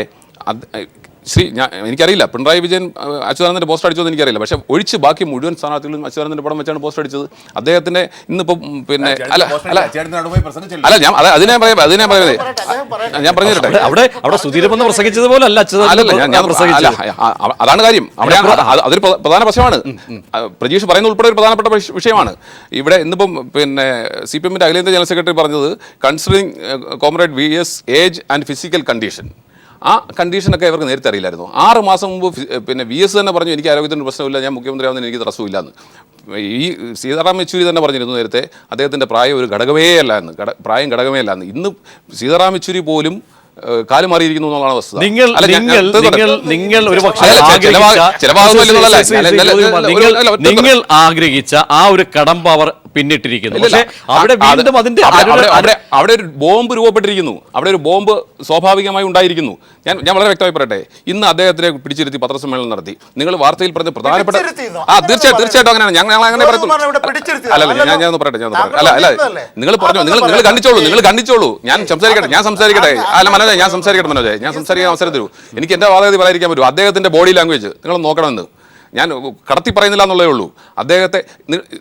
എനിക്കറിയില്ല പിണറായി വിജയൻ അച്യുതാനന്ദൻ്റെ പോസ്റ്റ് അടിച്ചതെന്ന് എനിക്കറിയില്ല. പക്ഷേ ഒഴിച്ച് ബാക്കി മുഴുവൻ സ്ഥാനാർത്ഥികളും അച്യുതാനന്ദൻ്റെ പടം വെച്ചാണ് പോസ്റ്റ് അടിച്ചത്. അദ്ദേഹത്തിൻ്റെ ഇന്നിപ്പം പിന്നെ ഞാൻ പറഞ്ഞു തരട്ടെ, അവിടെ സുധീരമെന്ന് പ്രസംഗിച്ചതുപോലെ അതാണ് കാര്യം. അവിടെ അതൊരു പ്രധാന പ്രശ്നമാണ്. പ്രജീഷ് പറയുന്ന ഉൾപ്പെടെ ഒരു പ്രധാനപ്പെട്ട വിഷയമാണ്. ഇവിടെ ഇന്നിപ്പം പിന്നെ CPM-ന്റെ അഖിലേന്ത്യാ ജനറൽ സെക്രട്ടറി പറഞ്ഞത് considering comrade VS age and physical condition, ആ കണ്ടീഷനൊക്കെ ഇവർക്ക് നേരത്തെ അറിയില്ലായിരുന്നു. 6 മാസം മുമ്പ് പിന്നെ VS തന്നെ പറഞ്ഞു എനിക്ക് ആരോഗ്യത്തിന് പ്രശ്നമില്ല, ഞാൻ മുഖ്യമന്ത്രിയാവുന്നതിന് എനിക്ക് തടസ്സമില്ലാന്ന്. ഈ സീതാറാം യെച്ചൂരി തന്നെ പറഞ്ഞിരുന്നു നേരത്തെ അദ്ദേഹത്തിൻ്റെ പ്രായം ഒരു ഘടകമേ അല്ല എന്ന്, പ്രായം ഘടകമേ അല്ല എന്ന്. ഇന്ന് സീതാറാം യെച്ചൂരി പോലും കാലം മാറിയിരിക്കുന്നു എന്നുള്ളതാണ് വസ്തുത. നിങ്ങൾ ആഗ്രഹിച്ച ആ ഒരു കടമ്പ അവർ പിന്നിട്ടിരിക്കുന്നു. പക്ഷേ അവിടെ വീണ്ടും അതിന്റെ അവിടെ ഒരു ബോംബ് രൂപപ്പെട്ടിരിക്കുന്നു. അവിടെ ഒരു ബോംബ് സ്വാഭാവികമായി ഉണ്ടായിരിക്കുന്നു. ഞാൻ വളരെ വ്യക്തമായി പറയട്ടെ, ഇന്ന് അദ്ദേഹത്തിനെ പിടിച്ചിരുത്തി പത്രസമ്മേളനം നടത്തി. നിങ്ങൾ വാർത്തയിൽ പറഞ്ഞ പ്രധാനപ്പെട്ട തീർച്ചയായിട്ടും അങ്ങനെയാണ്. ഞങ്ങൾ അങ്ങനെ പറയത്തുള്ളൂ. ഞാൻ പറയട്ടെ. നിങ്ങൾ പറഞ്ഞു, നിങ്ങൾ കണ്ടിച്ചോളൂ. ഞാൻ സംസാരിക്കട്ടെ. ഞാൻ സംസാരിക്കാൻ അവസരം തരൂ. എനിക്ക് എൻ്റെ വാദഗതി പറയാതിരിക്കാൻ പറ്റും. അദ്ദേഹത്തിൻ്റെ ബോഡി ലാംഗ്വേജ് നിങ്ങൾ നോക്കണമെന്ന് ഞാൻ കടത്തി പറയുന്നില്ല എന്നുള്ളേ ഉള്ളൂ. അദ്ദേഹത്തെ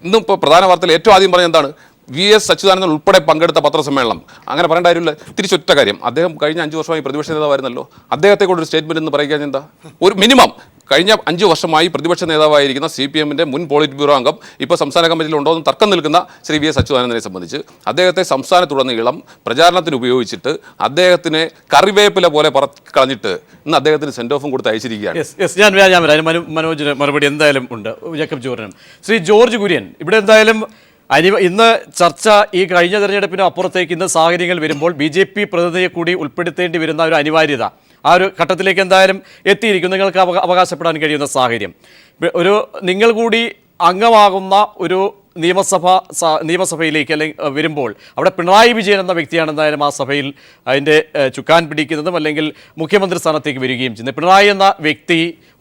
ഇന്നിപ്പോൾ പ്രധാന വാർത്തയിൽ ഏറ്റവും ആദ്യം പറഞ്ഞ എന്താണ്, VS അച്യുതാനന്ദൻ ഉൾപ്പെടെ പങ്കെടുത്ത പത്രസമ്മേളനം. അങ്ങനെ പറയേണ്ട കാര്യമില്ല. തിരിച്ചൊറ്റ കാര്യം, അദ്ദേഹം കഴിഞ്ഞ 5 വർഷമായി പ്രതിപക്ഷ നേതാവായിരുന്നല്ലോ. അദ്ദേഹത്തെ കൊണ്ടൊരു സ്റ്റേറ്റ്മെന്റ് എന്ന് പറയുക എന്താ, ഒരു മിനിമം കഴിഞ്ഞ 5 വർഷമായി പ്രതിപക്ഷ നേതാവായിരിക്കുന്ന CPM-ന്റെ മുൻ പോളിറ്റ് ബ്യൂറോ അംഗം ഇപ്പോൾ സംസ്ഥാന കമ്മിറ്റിയിൽ ഉണ്ടോ എന്ന് തർക്കം നിൽക്കുന്ന ശ്രീ VS അച്യുതാനന്ദനെ സംബന്ധിച്ച് അദ്ദേഹത്തെ സംസ്ഥാനത്തുടനീളം പ്രചാരണത്തിന് ഉപയോഗിച്ചിട്ട് അദ്ദേഹത്തിനെ കറിവേപ്പില പോലെ കളഞ്ഞിട്ട് ഇന്ന് അദ്ദേഹത്തിന് സെൻഡ് ഓഫും കൊടുത്ത് അയച്ചിരിക്കുകയാണ്. ഞാൻ മനോജിന് മറുപടി എന്തായാലും ഉണ്ട്. ജേക്കബ് ജോർജനും ശ്രീ ജോർജ് കുര്യൻ, ഇവിടെ എന്തായാലും ഇന്ന് ചർച്ച ഈ കഴിഞ്ഞ തെരഞ്ഞെടുപ്പിനും അപ്പുറത്തേക്ക് ഇന്ന് സാഹചര്യങ്ങൾ വരുമ്പോൾ BJP പ്രതിനിധിയെ കൂടി ഉൾപ്പെടുത്തേണ്ടി വരുന്ന ഒരു അനിവാര്യത ആ ഒരു ഘട്ടത്തിലേക്ക് എന്തായാലും എത്തിയിരിക്കും. നിങ്ങൾക്ക് അവകാശപ്പെടാൻ കഴിയുന്ന സാഹചര്യം, നിങ്ങൾ കൂടി അംഗമാകുന്ന ഒരു നിയമസഭയിലേക്ക് അല്ലെങ്കിൽ വരുമ്പോൾ അവിടെ പിണറായി വിജയൻ എന്ന വ്യക്തിയാണ് എന്തായാലും ആ സഭയിൽ അതിൻ്റെ ചുക്കാൻ പിടിക്കുന്നതും അല്ലെങ്കിൽ മുഖ്യമന്ത്രി സ്ഥാനത്തേക്ക് വരികയും ചെയ്യുന്നത്. പിണറായി എന്ന വ്യക്തി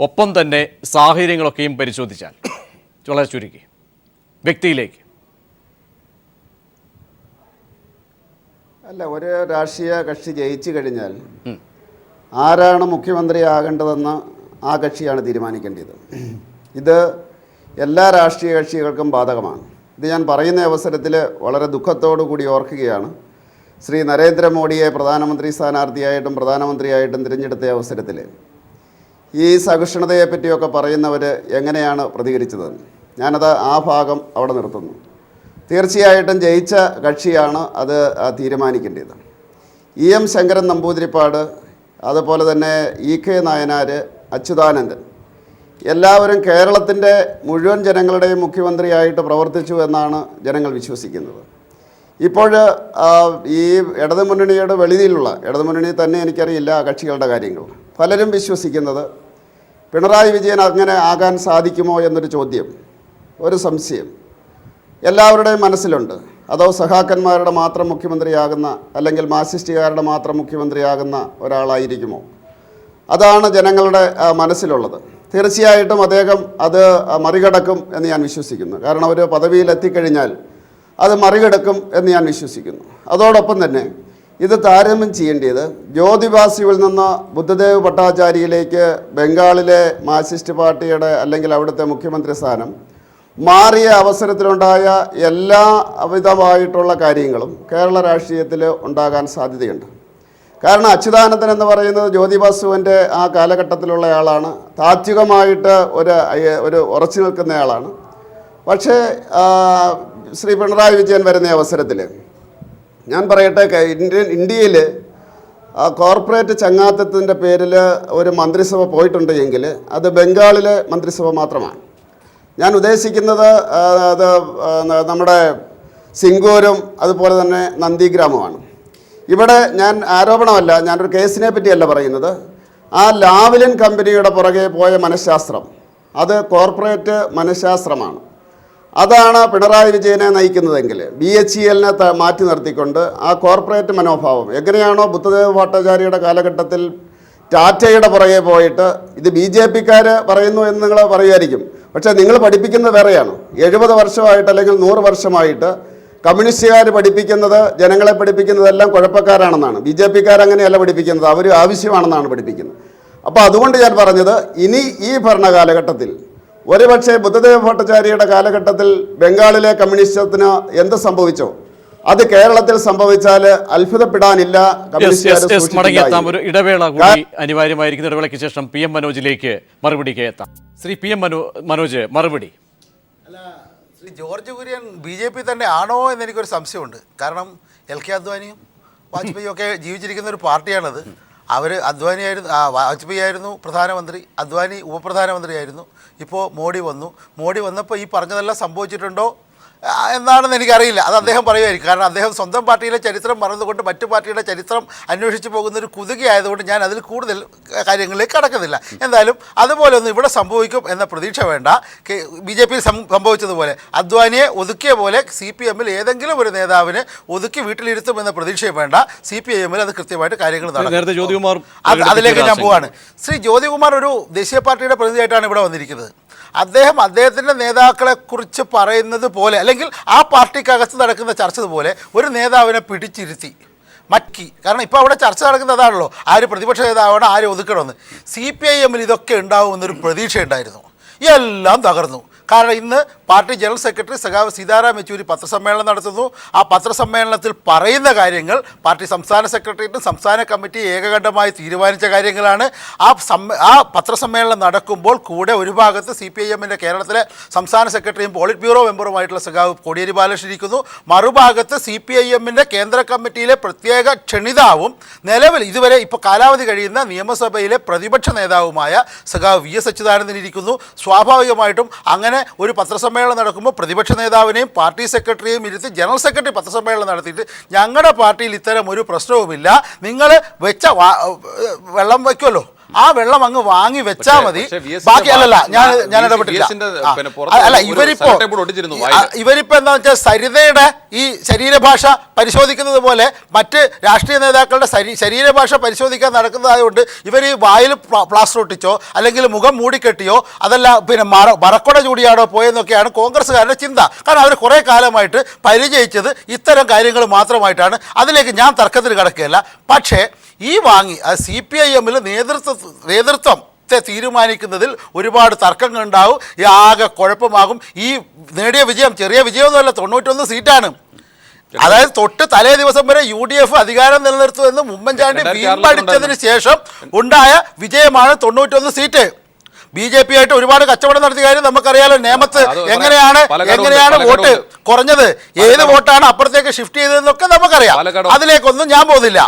ഒപ്പം തന്നെ സാഹചര്യങ്ങളൊക്കെയും പരിശോധിച്ചാൽ വളരെ ചുരുക്കി വ്യക്തിയിലേക്ക് അല്ല, ഒരു രാഷ്ട്രീയ കക്ഷി ജയിച്ചു കഴിഞ്ഞാൽ ആരാണ് മുഖ്യമന്ത്രിയാകേണ്ടതെന്ന് ആ കക്ഷിയാണ് തീരുമാനിക്കേണ്ടത്. ഇത് എല്ലാ രാഷ്ട്രീയ കക്ഷികൾക്കും ബാധകമാണ്. ഇത് ഞാൻ പറയുന്ന അവസരത്തിൽ വളരെ ദുഃഖത്തോടു കൂടി ഓർക്കുകയാണ്. ശ്രീ നരേന്ദ്രമോദിയെ പ്രധാനമന്ത്രി സ്ഥാനാർത്ഥിയായിട്ടും പ്രധാനമന്ത്രിയായിട്ടും തിരഞ്ഞെടുത്ത അവസരത്തിൽ ഈ സഹിഷ്ണുതയെപ്പറ്റിയൊക്കെ പറയുന്നവർ എങ്ങനെയാണ് പ്രതികരിച്ചതെന്ന്. ഞാനത് ആ ഭാഗം അവിടെ നിർത്തുന്നു. തീർച്ചയായിട്ടും ജയിച്ച കക്ഷിയാണ് അത് തീരുമാനിക്കേണ്ടത്. EM ശങ്കരൻ നമ്പൂതിരിപ്പാട്, അതുപോലെ തന്നെ EK നായനാർ, അച്യുതാനന്ദൻ എല്ലാവരും കേരളത്തിൻ്റെ മുഴുവൻ ജനങ്ങളുടെയും മുഖ്യമന്ത്രിയായിട്ട് പ്രവർത്തിച്ചു എന്നാണ് ജനങ്ങൾ വിശ്വസിക്കുന്നത്. ഇപ്പോൾ ഈ ഇടതുമുന്നണിയുടെ വെളിയിലുള്ള ഇടതുമുന്നണി തന്നെ എനിക്കറിയില്ല കക്ഷികളുടെ കാര്യങ്ങൾ, പലരും വിശ്വസിക്കുന്നത് പിണറായി വിജയൻ അങ്ങനെ ആകാൻ സാധിക്കുമോ എന്നൊരു ചോദ്യം, ഒരു സംശയം എല്ലാവരുടെയും മനസ്സിലുണ്ട്. അതോ സഖാക്കന്മാരുടെ മാത്രം മുഖ്യമന്ത്രിയാകുന്ന അല്ലെങ്കിൽ മാർക്സിസ്റ്റുകാരുടെ മാത്രം മുഖ്യമന്ത്രിയാകുന്ന ഒരാളായിരിക്കുമോ? അതാണ് ജനങ്ങളുടെ മനസ്സിലുള്ളത്. തീർച്ചയായിട്ടും അദ്ദേഹം അത് മറികടക്കും എന്ന് ഞാൻ വിശ്വസിക്കുന്നു. കാരണം ഒരു പദവിയിലെത്തിക്കഴിഞ്ഞാൽ അത് മറികടക്കും എന്ന് ഞാൻ വിശ്വസിക്കുന്നു. അതോടൊപ്പം തന്നെ ഇത് താരതമ്യം ചെയ്യേണ്ടത് ജ്യോതിബാസുവിൽ നിന്ന് ബുദ്ധദേവ് ഭട്ടാചാര്യയിലേക്ക് ബംഗാളിലെ മാർക്സിസ്റ്റ് പാർട്ടിയുടെ അല്ലെങ്കിൽ അവിടുത്തെ മുഖ്യമന്ത്രി സ്ഥാനം മാറിയ അവസരത്തിലുണ്ടായ എല്ലാ വിധമായിട്ടുള്ള കാര്യങ്ങളും കേരള രാഷ്ട്രീയത്തിൽ ഉണ്ടാകാൻ സാധ്യതയുണ്ട്. കാരണം അച്യുതാനന്ദൻ എന്ന് പറയുന്നത് ജ്യോതി ബസുവിൻ്റെ ആ കാലഘട്ടത്തിലുള്ളയാളാണ്, താത്വികമായിട്ട് ഒരു ഉറച്ചു നിൽക്കുന്നയാളാണ്. പക്ഷേ ശ്രീ പിണറായി വിജയൻ വരുന്ന അവസരത്തിൽ ഞാൻ പറയട്ടെ, ഇന്ത്യയിൽ കോർപ്പറേറ്റ് ചങ്ങാത്തത്തിൻ്റെ പേരിൽ ഒരു മന്ത്രിസഭ പോയിട്ടുണ്ട് എങ്കിൽ അത് ബംഗാളിലെ മന്ത്രിസഭ മാത്രമാണ്. ഞാൻ ഉദ്ദേശിക്കുന്നത് അത് നമ്മുടെ സിംഗൂരും അതുപോലെ തന്നെ നന്ദിഗ്രാമമാണ്. ഇവിടെ ഞാൻ ആരോപണമല്ല, ഞാനൊരു കേസിനെ പറ്റിയല്ല പറയുന്നത്. ആ ലാവ്ലിൻ കമ്പനിയുടെ പുറകെ പോയ മനഃശാസ്ത്രം അത് കോർപ്പറേറ്റ് മനഃശാസ്ത്രമാണ്. അതാണ് പിണറായി വിജയനെ നയിക്കുന്നതെങ്കിൽ BHELനെ മാറ്റി നിർത്തിക്കൊണ്ട് ആ കോർപ്പറേറ്റ് മനോഭാവം എങ്ങനെയാണോ ബുദ്ധദേവ് ഭട്ടാചാര്യയുടെ കാലഘട്ടത്തിൽ ടാറ്റയുടെ പുറകെ പോയിട്ട് ഇത് BJPക്കാർ പറയുന്നു എന്ന് നിങ്ങൾ പറയുമായിരിക്കും. പക്ഷേ നിങ്ങൾ പഠിപ്പിക്കുന്നത് വേറെയാണ്. 70 വർഷമായിട്ട് അല്ലെങ്കിൽ 100 വർഷമായിട്ട് കമ്മ്യൂണിസ്റ്റുകാർ പഠിപ്പിക്കുന്നത്, ജനങ്ങളെ പഠിപ്പിക്കുന്നതെല്ലാം കുഴപ്പക്കാരാണെന്നാണ്. BJPക്കാർ അങ്ങനെയല്ല പഠിപ്പിക്കുന്നത്, അവർ ആവശ്യമാണെന്നാണ് പഠിപ്പിക്കുന്നത്. അപ്പോൾ അതുകൊണ്ട് ഞാൻ പറഞ്ഞത്, ഇനി ഈ ഭരണകാലഘട്ടത്തിൽ ഒരുപക്ഷെ ബുദ്ധദേവ് ഭട്ടാചാര്യയുടെ കാലഘട്ടത്തിൽ ബംഗാളിലെ കമ്മ്യൂണിസത്തിന് എന്ത് സംഭവിച്ചോ അത് കേരളത്തിൽ സംഭവിച്ചാൽ അത്ഭുതപ്പെടാനില്ല. മടങ്ങിയെത്താം, ഒരു ഇടവേള കൂടി അനിവാര്യമായിരിക്കുന്ന ഇടവേളയ്ക്ക് ശേഷം PM മനോജിലേക്ക് മറുപടിക്ക് എത്താം. ശ്രീ PM മനോജ്, മറുപടി. അല്ല, ശ്രീ ജോർജ് കുര്യൻ BJP തന്നെ ആണോ എന്നെനിക്കൊരു സംശയമുണ്ട്. കാരണം LK അദ്വാനിയും വാജ്പേയിയും ഒക്കെ ജീവിച്ചിരിക്കുന്ന ഒരു പാർട്ടിയാണത്. അവർ വാജ്പേയി ആയിരുന്നു പ്രധാനമന്ത്രി, അദ്വാനി ഉപപ്രധാനമന്ത്രിയായിരുന്നു. ഇപ്പോൾ മോഡി വന്നപ്പോൾ ഈ പറഞ്ഞതെല്ലാം സംഭവിച്ചിട്ടുണ്ടോ എന്താണെന്ന് എനിക്കറിയില്ല. അത് അദ്ദേഹം പറയുമായിരിക്കും. കാരണം അദ്ദേഹം സ്വന്തം പാർട്ടിയിലെ ചരിത്രം മറന്നുകൊണ്ട് മറ്റു പാർട്ടിയുടെ ചരിത്രം അന്വേഷിച്ച് പോകുന്നൊരു കുതുകയായതുകൊണ്ട് ഞാൻ അതിൽ കൂടുതൽ കാര്യങ്ങളിലേക്ക് കടക്കുന്നില്ല. എന്തായാലും അതുപോലെ ഒന്നും ഇവിടെ സംഭവിക്കും എന്ന പ്രതീക്ഷ വേണ്ട. BJP സംഭവിച്ചതുപോലെ അദ്വാനിയെ ഒതുക്കിയ പോലെ CPM-ൽ ഏതെങ്കിലും ഒരു നേതാവിനെ ഒതുക്കി വീട്ടിലിരുത്തുമെന്ന പ്രതീക്ഷയും വേണ്ട. CPIM-ൽ അത് കൃത്യമായിട്ട് കാര്യങ്ങൾ നടക്കും. അതിലേക്ക് ഞാൻ പോവാണ്. ശ്രീ ജ്യോതികുമാർ ഒരു ദേശീയ പാർട്ടിയുടെ പ്രതിനിധിയായിട്ടാണ് ഇവിടെ വന്നിരിക്കുന്നത്. അദ്ദേഹത്തിൻ്റെ നേതാക്കളെക്കുറിച്ച് പറയുന്നത് പോലെ, അല്ലെങ്കിൽ ആ പാർട്ടിക്കകത്ത് നടക്കുന്ന ചർച്ച പോലെ ഒരു നേതാവിനെ പിടിച്ചിരുത്തി മറ്റക്കി. കാരണം ഇപ്പോൾ അവിടെ ചർച്ച നടക്കുന്നത് അതാണല്ലോ, ആര് പ്രതിപക്ഷ നേതാവാണ്, ആര് ഒതുക്കണമെന്ന്. CPIM-ൽ ഇതൊക്കെ ഉണ്ടാവുമെന്നൊരു പ്രതീക്ഷയുണ്ടായിരുന്നു. എല്ലാം തകർന്നു. കാരണം ഇന്ന് പാർട്ടി ജനറൽ സെക്രട്ടറി സഖാവ് സീതാറാം യെച്ചൂരി പത്രസമ്മേളനം നടത്തുന്നു. ആ പത്രസമ്മേളനത്തിൽ പറയുന്ന കാര്യങ്ങൾ പാർട്ടി സംസ്ഥാന സെക്രട്ടേറിയറ്റും സംസ്ഥാന കമ്മിറ്റി ഏകകണ്ഠമായി തീരുമാനിച്ച കാര്യങ്ങളാണ്. ആ പത്രസമ്മേളനം നടക്കുമ്പോൾ കൂടെ ഒരു ഭാഗത്ത് CPIM-ൻ്റെ കേരളത്തിലെ സംസ്ഥാന സെക്രട്ടറിയും പോളിറ്റ് ബ്യൂറോ മെമ്പറുമായിട്ടുള്ള സഖാവ് കോടിയേരി ബാലകൃഷ്ണൻ ഇരിക്കുന്നു. മറുഭാഗത്ത് CPIM-ൻ്റെ കേന്ദ്ര കമ്മിറ്റിയിലെ പ്രത്യേക ക്ഷണിതാവും നിലവിൽ ഇതുവരെ ഇപ്പോൾ കാലാവധി കഴിയുന്ന നിയമസഭയിലെ പ്രതിപക്ഷ നേതാവുമായ സഖാവ് VS അച്യുതാനന്ദൻ ഇരിക്കുന്നു. സ്വാഭാവികമായിട്ടും അങ്ങനെ ഒരു പത്രസമ്മേളനം നടക്കുമ്പോൾ പ്രതിപക്ഷ നേതാവിനെയും പാർട്ടി സെക്രട്ടറിയെയും ഇരുത്തി ജനറൽ സെക്രട്ടറി പത്രസമ്മേളനം നടത്തിയിട്ട് ഞങ്ങളുടെ പാർട്ടിയിൽ ഇത്തരം ഒരു പ്രശ്നവുമില്ല, നിങ്ങൾ വെച്ച വെള്ളം വയ്ക്കുമല്ലോ, ആ വെള്ളം അങ്ങ് വാങ്ങി വെച്ചാൽ മതി, ബാക്കി അല്ലല്ല ഞാൻ ഇടപെട്ടില്ല. അല്ല, ഇവരിപ്പോ എന്താ വെച്ചാൽ സരിതയുടെ ഈ ശരീരഭാഷ പരിശോധിക്കുന്നത് പോലെ മറ്റ് രാഷ്ട്രീയ നേതാക്കളുടെ ശരീരഭാഷ പരിശോധിക്കാൻ നടക്കുന്നതായതുകൊണ്ട് ഇവർ ഈ വായിൽ പ്ലാസ്റ്റർ ഒട്ടിച്ചോ അല്ലെങ്കിൽ മുഖം മൂടിക്കെട്ടിയോ അതല്ല പിന്നെ മറക്കൊട ചൂടിയാടോ പോയെന്നൊക്കെയാണ് കോൺഗ്രസ്സുകാരുടെ ചിന്ത. കാരണം അവർ കുറേ കാലമായിട്ട് പരിചയിച്ചത് ഇത്തരം കാര്യങ്ങൾ മാത്രമായിട്ടാണ്. അതിലേക്ക് ഞാൻ തർക്കത്തിൽ കിടക്കുകയല്ല. പക്ഷേ ഈ അത് CPIM-ൽ നേതൃത്വം തീരുമാനിക്കുന്നതിൽ ഒരുപാട് തർക്കങ്ങളുണ്ടാവും, ആകെ കുഴപ്പമാകും. ഈ നേടിയ വിജയം ചെറിയ വിജയമൊന്നുമല്ല, 91 സീറ്റാണ്. അതായത് തൊട്ട് തലേ ദിവസം വരെ UDF അധികാരം നിലനിർത്തുമെന്ന് ഉമ്മൻചാണ്ടി വീമ്പടിച്ചതിന് ശേഷം ഉണ്ടായ വിജയമാണ് 91 സീറ്റ്. BJP ആയിട്ട് ഒരുപാട് കച്ചവടം നടത്തിയ കാര്യം നമുക്കറിയാലോ. നേമത്ത് എങ്ങനെയാണ് വോട്ട് കുറഞ്ഞത്, ഏത് വോട്ടാണ് അപ്പുറത്തേക്ക് ഷിഫ്റ്റ് ചെയ്തതെന്നൊക്കെ നമുക്കറിയാം. അതിലേക്കൊന്നും ഞാൻ പോകുന്നില്ല.